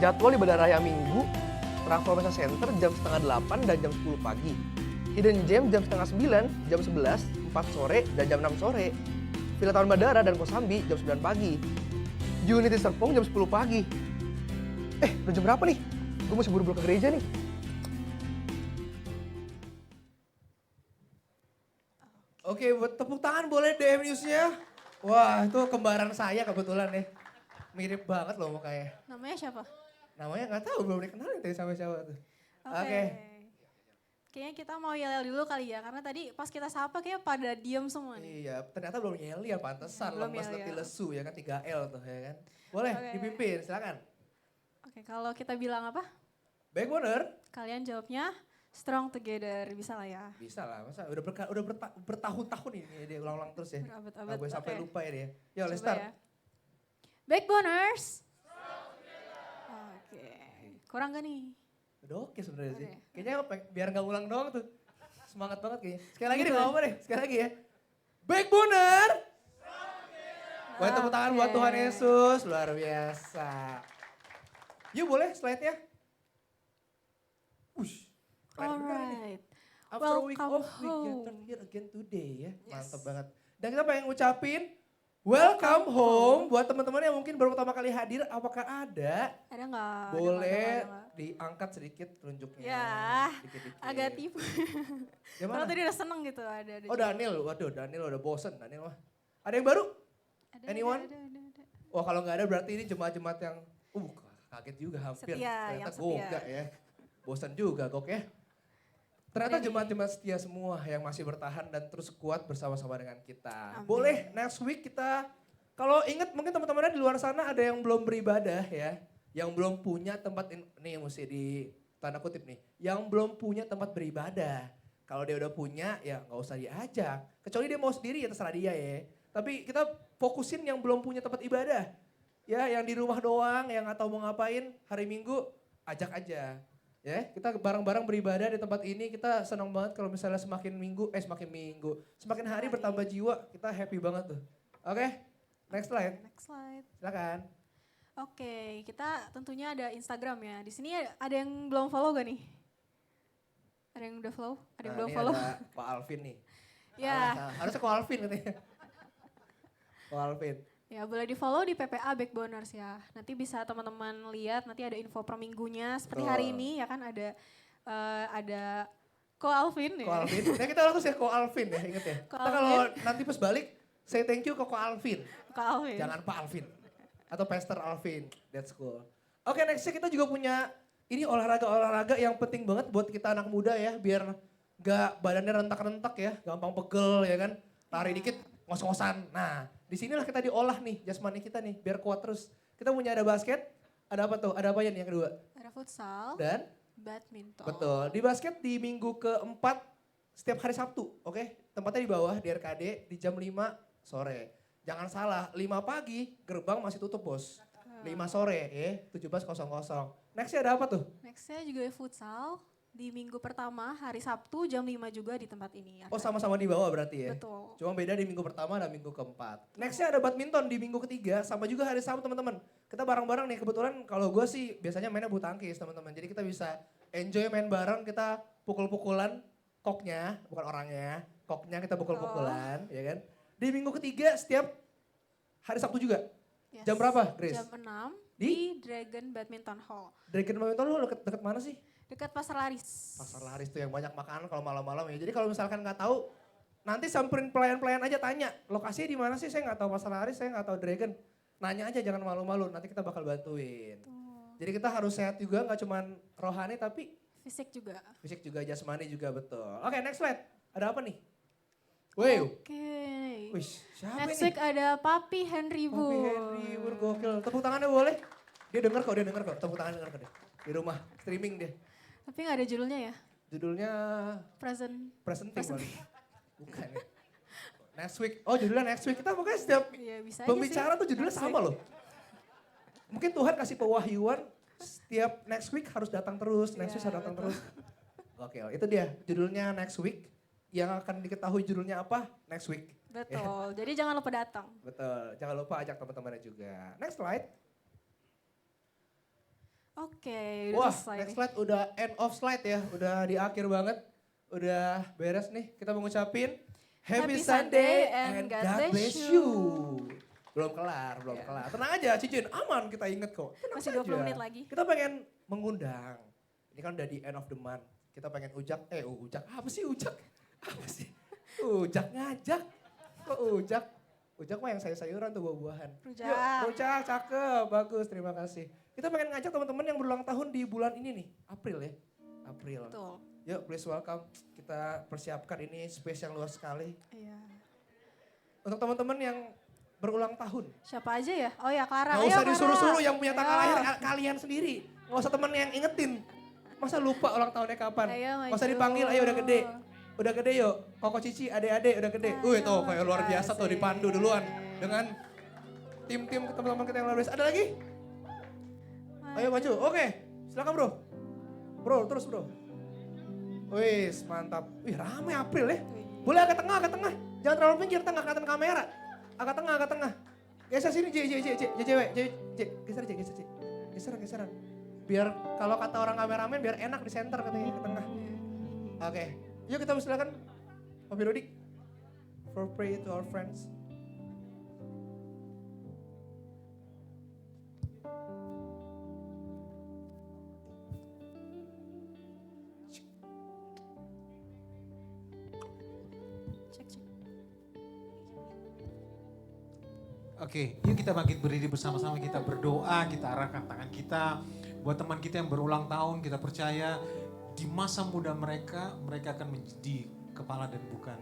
Jadwal ibadah raya Minggu, Transformation Center jam 7:30 dan jam 10 pagi. Hidden Gem jam 8:30, jam 11, 4 sore, dan jam 6 sore. Villa Taman Badara dan Kosambi jam 9 pagi. Unity Serpong jam 10 pagi. Udah jam berapa nih? Gue mesti buru-buru ke gereja nih. Oke, buat tepuk tangan boleh DM News-nya. Wah, itu kembaran saya kebetulan ya. Mirip banget loh mukanya.
Namanya siapa?
Namanya nggak tahu, belum dikenalin tadi sama siapa tuh.
Oke. Kayaknya kita mau yel dulu kali ya, karena tadi pas kita sapa kayak pada diem semua nih.
Iya, ternyata belum yel ya, pantesan
Belum
lemes
yel-yel.
letih lesu ya kan 3L tuh ya kan. Boleh
Oke.
dipimpin, silakan.
Oke, kalau kita bilang apa?
Baik bener?
Kalian jawabnya strong together, bisa lah ya.
Bisa lah, masa udah bertahun-tahun ini dia ulang-ulang terus ya.
Berabad-abad,
Nah, gue sampai
oke.
lupa ya dia. Yo, let's
Coba
start.
ya. Backboners. Oke, kurang gak nih?
Udah oke sebenarnya sih.
Oke.
Kayaknya biar nggak ulang doang tuh. Semangat banget kayaknya. Sekali lagi deh, nggak apa-apa deh. Sekali lagi ya. Backboner. Buat tepuk tangan buat
Oke.
Tuhan Yesus, luar biasa. Yuk boleh slide-nya. Ush, keren bener ini.
Alright.
After a week
Welcome
off, we
home.
gathered here again today ya.
Yes.
Mantap banget. Dan kita pengen ngucapin welcome home buat teman-teman yang mungkin baru pertama kali hadir. Apakah ada?
Ada nggak?
Boleh
Ada nggak?
diangkat sedikit telunjuknya.
Ya,
Dikit-dikit.
agak tipu.
Yang
Kalau
mana?
tadi udah seneng gitu ada.
Oh Daniel, waduh Daniel udah bosen. Daniel mah. Ada yang baru?
Ada,
anyone?
Ada.
Wah kalau nggak ada berarti ini jemaat-jemaat yang kaget juga hampir.
Setia,
Ternyata
yang
gok
setia.
nggak ya. Bosan juga gok ya. Ternyata jemaat-jemaat setia semua yang masih bertahan dan terus kuat bersama-sama dengan kita.
Amin.
Boleh next week kita, kalau ingat mungkin teman-teman di luar sana ada yang belum beribadah ya. Yang belum punya tempat, nih mesti di tanda kutip nih. Yang belum punya tempat beribadah. Kalau dia udah punya ya nggak usah diajak. Kecuali dia mau sendiri ya terserah dia ya. Tapi kita fokusin yang belum punya tempat ibadah. Ya yang di rumah doang, yang nggak tahu mau ngapain hari Minggu ajak aja. Ya, kita bareng-bareng beribadah di tempat ini. Kita senang banget kalau misalnya semakin hari bertambah jiwa, kita happy banget tuh. Oke, next slide.
Next slide.
Silakan.
Oke, kita tentunya ada Instagram ya. Di sini ada yang belum follow gak nih? Ada yang udah follow? Ada yang
Nah,
belum
ini
follow?
ada Pak Alvin nih.
Ya,
Harusnya Ko Alvin katanya. Ko Alvin.
ya boleh di follow di PPA Backboners ya. Nanti bisa teman-teman lihat, nanti ada info per minggunya. Seperti hari
Betul.
ini ya kan ada Ko Alvin ya.
Ko Alvin. Nah kita langsung ya Ko Alvin ya, inget ya.
Ko
Kita kalau nanti pas balik, say thank you ke Ko Alvin.
Ko Alvin.
Jangan Pak Alvin. Atau Pastor Alvin. That's cool. Oke nextnya kita juga punya ini olahraga-olahraga yang penting banget buat kita anak muda ya. Biar gak badannya rentak-rentak ya. Gampang pegel ya kan. Lari dikit ngos-ngosan. Nah disinilah kita diolah nih jasmani kita nih. Biar kuat terus. Kita punya ada basket. Ada apa tuh? Ada apa nih yang kedua?
Ada futsal,
Dan
badminton.
betul. Di basket di minggu keempat setiap hari Sabtu. Oke. Tempatnya di bawah di RKD di jam 5 sore. Jangan salah, 5 pagi gerbang masih tutup bos. 5 sore ya, 17.00. Nextnya ada apa tuh?
Nextnya juga futsal di minggu pertama hari Sabtu jam 5 juga di tempat ini.
Oh sama-sama di bawah berarti ya?
Betul.
Cuma beda di minggu pertama dan minggu keempat. Nextnya ada badminton di minggu ketiga, sama juga hari Sabtu teman-teman. Kita bareng-bareng nih, kebetulan kalau gue sih biasanya mainnya bulu tangkis teman-teman. Jadi kita bisa enjoy main bareng, kita pukul-pukulan koknya, bukan orangnya. Koknya kita pukul-pukulan, ya kan. Di minggu ketiga setiap hari Sabtu juga.
Yes.
Jam berapa, Grace?
Jam 6
Di?
di Dragon Badminton Hall.
Dragon Badminton lu deket mana sih?
Dekat Pasar Laris.
Pasar Laris tuh yang banyak makanan kalau malam-malam ya. Jadi kalau misalkan nggak tahu, nanti samperin pelayan-pelayan aja tanya, lokasinya di mana sih? Saya nggak tahu Pasar Laris, saya nggak tahu Dragon. Nanya aja jangan malu-malu, nanti kita bakal bantuin. Jadi kita harus sehat juga, nggak cuman rohani tapi
Fisik juga.
fisik juga, jasmani juga betul. Oke, next slide. Ada apa nih? Wow.
Oke.
Wih, siapa
Next
ini?
week ada Papi Henry
Papi
Bu.
Henry, gokil. Tepuk tangannya boleh? Dia denger kok. Tepuk tangan denger kok dia. Di rumah, streaming deh.
Tapi gak ada judulnya ya?
Judulnya
Present.
Presenting kali. Bukan ya. Next week. Oh judulnya next week. Kita pokoknya setiap
Iya bisa aja
pembicara
sih.
tuh judulnya
Next
sama
week.
loh. Mungkin Tuhan kasih pewahyuan setiap next week harus datang terus. Next week
Iya,
harus datang terus. Oke, itu dia judulnya next week. Yang akan diketahui judulnya apa next week.
Betul. Jadi jangan lupa datang.
Betul. Jangan lupa ajak teman-temannya juga. Next slide.
Oke,
Wah,
udah selesai
next
nih.
slide udah end of slide ya. Udah di akhir banget. Udah beres nih. Kita mau ngucapin Happy Sunday and God bless you. Belum kelar. Tenang aja Cincin, aman kita inget kok. Tenang
Masih
saja.
20 menit lagi.
Kita pengen mengundang. Ini kan udah di end of the month. Kita pengen ujak, apa sih ujak? Apa sih? Ujak ngajak. Kok ujak? Ujak mah yang sayur-sayuran tuh buah-buahan.
Rujak.
Yuk, rujak, cakep, bagus, terima kasih. Kita pengen ngajak teman-teman yang berulang tahun di bulan ini nih, April ya. April.
Betul.
Yuk please welcome. Kita persiapkan ini space yang luas sekali.
Iya.
Untuk teman-teman yang berulang tahun.
Siapa aja ya? Oh ya Clara.
Gak
Ayo,
usah
Clara.
disuruh-suruh yang punya tanggal
Ayo.
lahir kalian sendiri. Gak usah temen yang ingetin. Masa lupa ulang tahunnya kapan?
Ayo,
Gak usah
maju.
dipanggil, ayo udah gede. Udah gede yuk. Koko Cici, adek-adek udah gede.
Ayo,
Tuh kayak luar biasa tuh
asik.
dipandu duluan. Dengan tim-tim teman-teman kita yang luar biasa. Ada lagi? Ayo maju. Oke, silakan bro. Bro, terus bro. Wis, mantap. Wih, rame April ya. Boleh agak tengah, agak tengah. Jangan terlalu pinggir, tengah kelihatan kamera. Agak tengah, agak tengah. Geser sini, geser, geseran. Biar kalau kata orang kameramen, biar enak di center katanya, ke tengah. Oke, yuk kita silakan. Om Rudi, for pray to our friends.
Cek, cek.
Oke, yuk kita bangkit berdiri bersama-sama, kita berdoa, kita arahkan tangan kita. Buat teman kita yang berulang tahun, kita percaya di masa muda mereka, mereka akan menjadi kepala dan bukan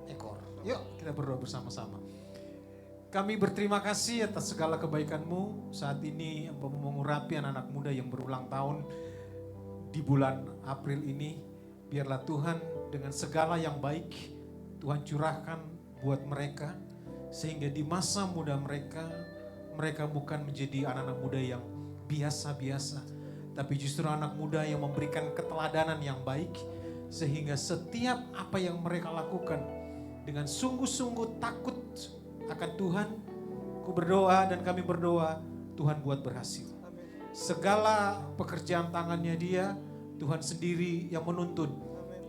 ekor. Yuk kita berdoa bersama-sama. Kami berterima kasih atas segala kebaikan-Mu. Saat ini Engkau mengurapi anak-anak muda yang berulang tahun di bulan April ini. Biarlah Tuhan dengan segala yang baik, Tuhan curahkan buat mereka. Sehingga di masa muda mereka, mereka bukan menjadi anak-anak muda yang biasa-biasa. Tapi justru anak muda yang memberikan keteladanan yang baik. Sehingga setiap apa yang mereka lakukan dengan sungguh-sungguh takut akan Tuhan. Ku berdoa dan kami berdoa, Tuhan buat berhasil. Segala pekerjaan tangannya dia, Tuhan sendiri yang menuntun.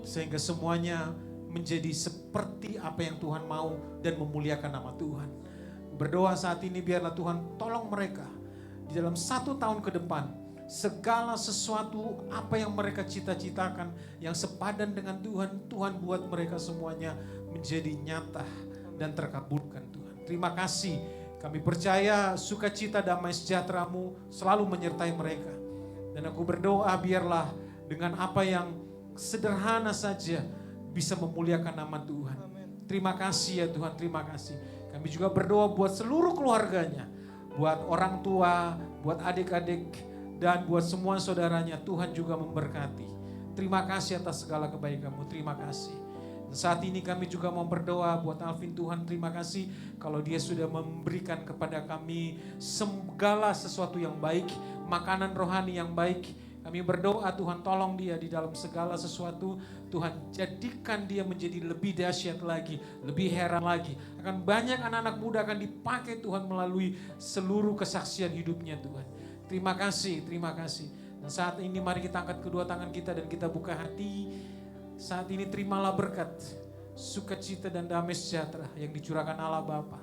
Sehingga semuanya menjadi seperti apa yang Tuhan mau dan memuliakan nama Tuhan. Berdoa saat ini biarlah Tuhan tolong mereka di dalam 1 tahun ke depan. Segala sesuatu apa yang mereka cita-citakan yang sepadan dengan Tuhan, Tuhan buat mereka semuanya menjadi nyata dan terkabulkan Tuhan. Terima kasih, kami percaya sukacita damai sejahtera-Mu selalu menyertai mereka. Dan aku berdoa biarlah dengan apa yang sederhana saja bisa memuliakan nama Tuhan. Terima kasih ya Tuhan, terima kasih. Kami juga berdoa buat seluruh keluarganya, buat orang tua, buat adik-adik, dan buat semua saudaranya. Tuhan juga memberkati. Terima kasih atas segala kebaikan-Mu, terima kasih. Dan saat ini kami juga mau berdoa buat Alvin. Tuhan terima kasih kalau dia sudah memberikan kepada kami segala sesuatu yang baik, makanan rohani yang baik. Kami berdoa Tuhan tolong dia di dalam segala sesuatu. Tuhan jadikan dia menjadi lebih dahsyat lagi, lebih heran lagi. Akan banyak anak-anak muda akan dipakai Tuhan melalui seluruh kesaksian hidupnya Tuhan. Terima kasih, terima kasih. Dan saat ini mari kita angkat kedua tangan kita dan kita buka hati. Saat ini terimalah berkat, sukacita dan damai sejahtera yang dicurahkan Allah Bapa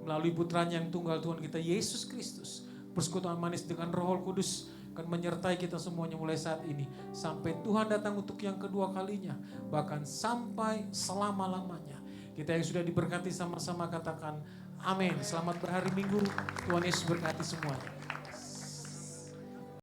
melalui putranya yang tunggal Tuhan kita Yesus Kristus. Persekutuan manis dengan Roh Kudus akan menyertai kita semuanya mulai saat ini. Sampai Tuhan datang untuk yang kedua kalinya. Bahkan sampai selama-lamanya. Kita yang sudah diberkati sama-sama katakan amin. Selamat berhari Minggu. Tuhan Yesus berkati semuanya.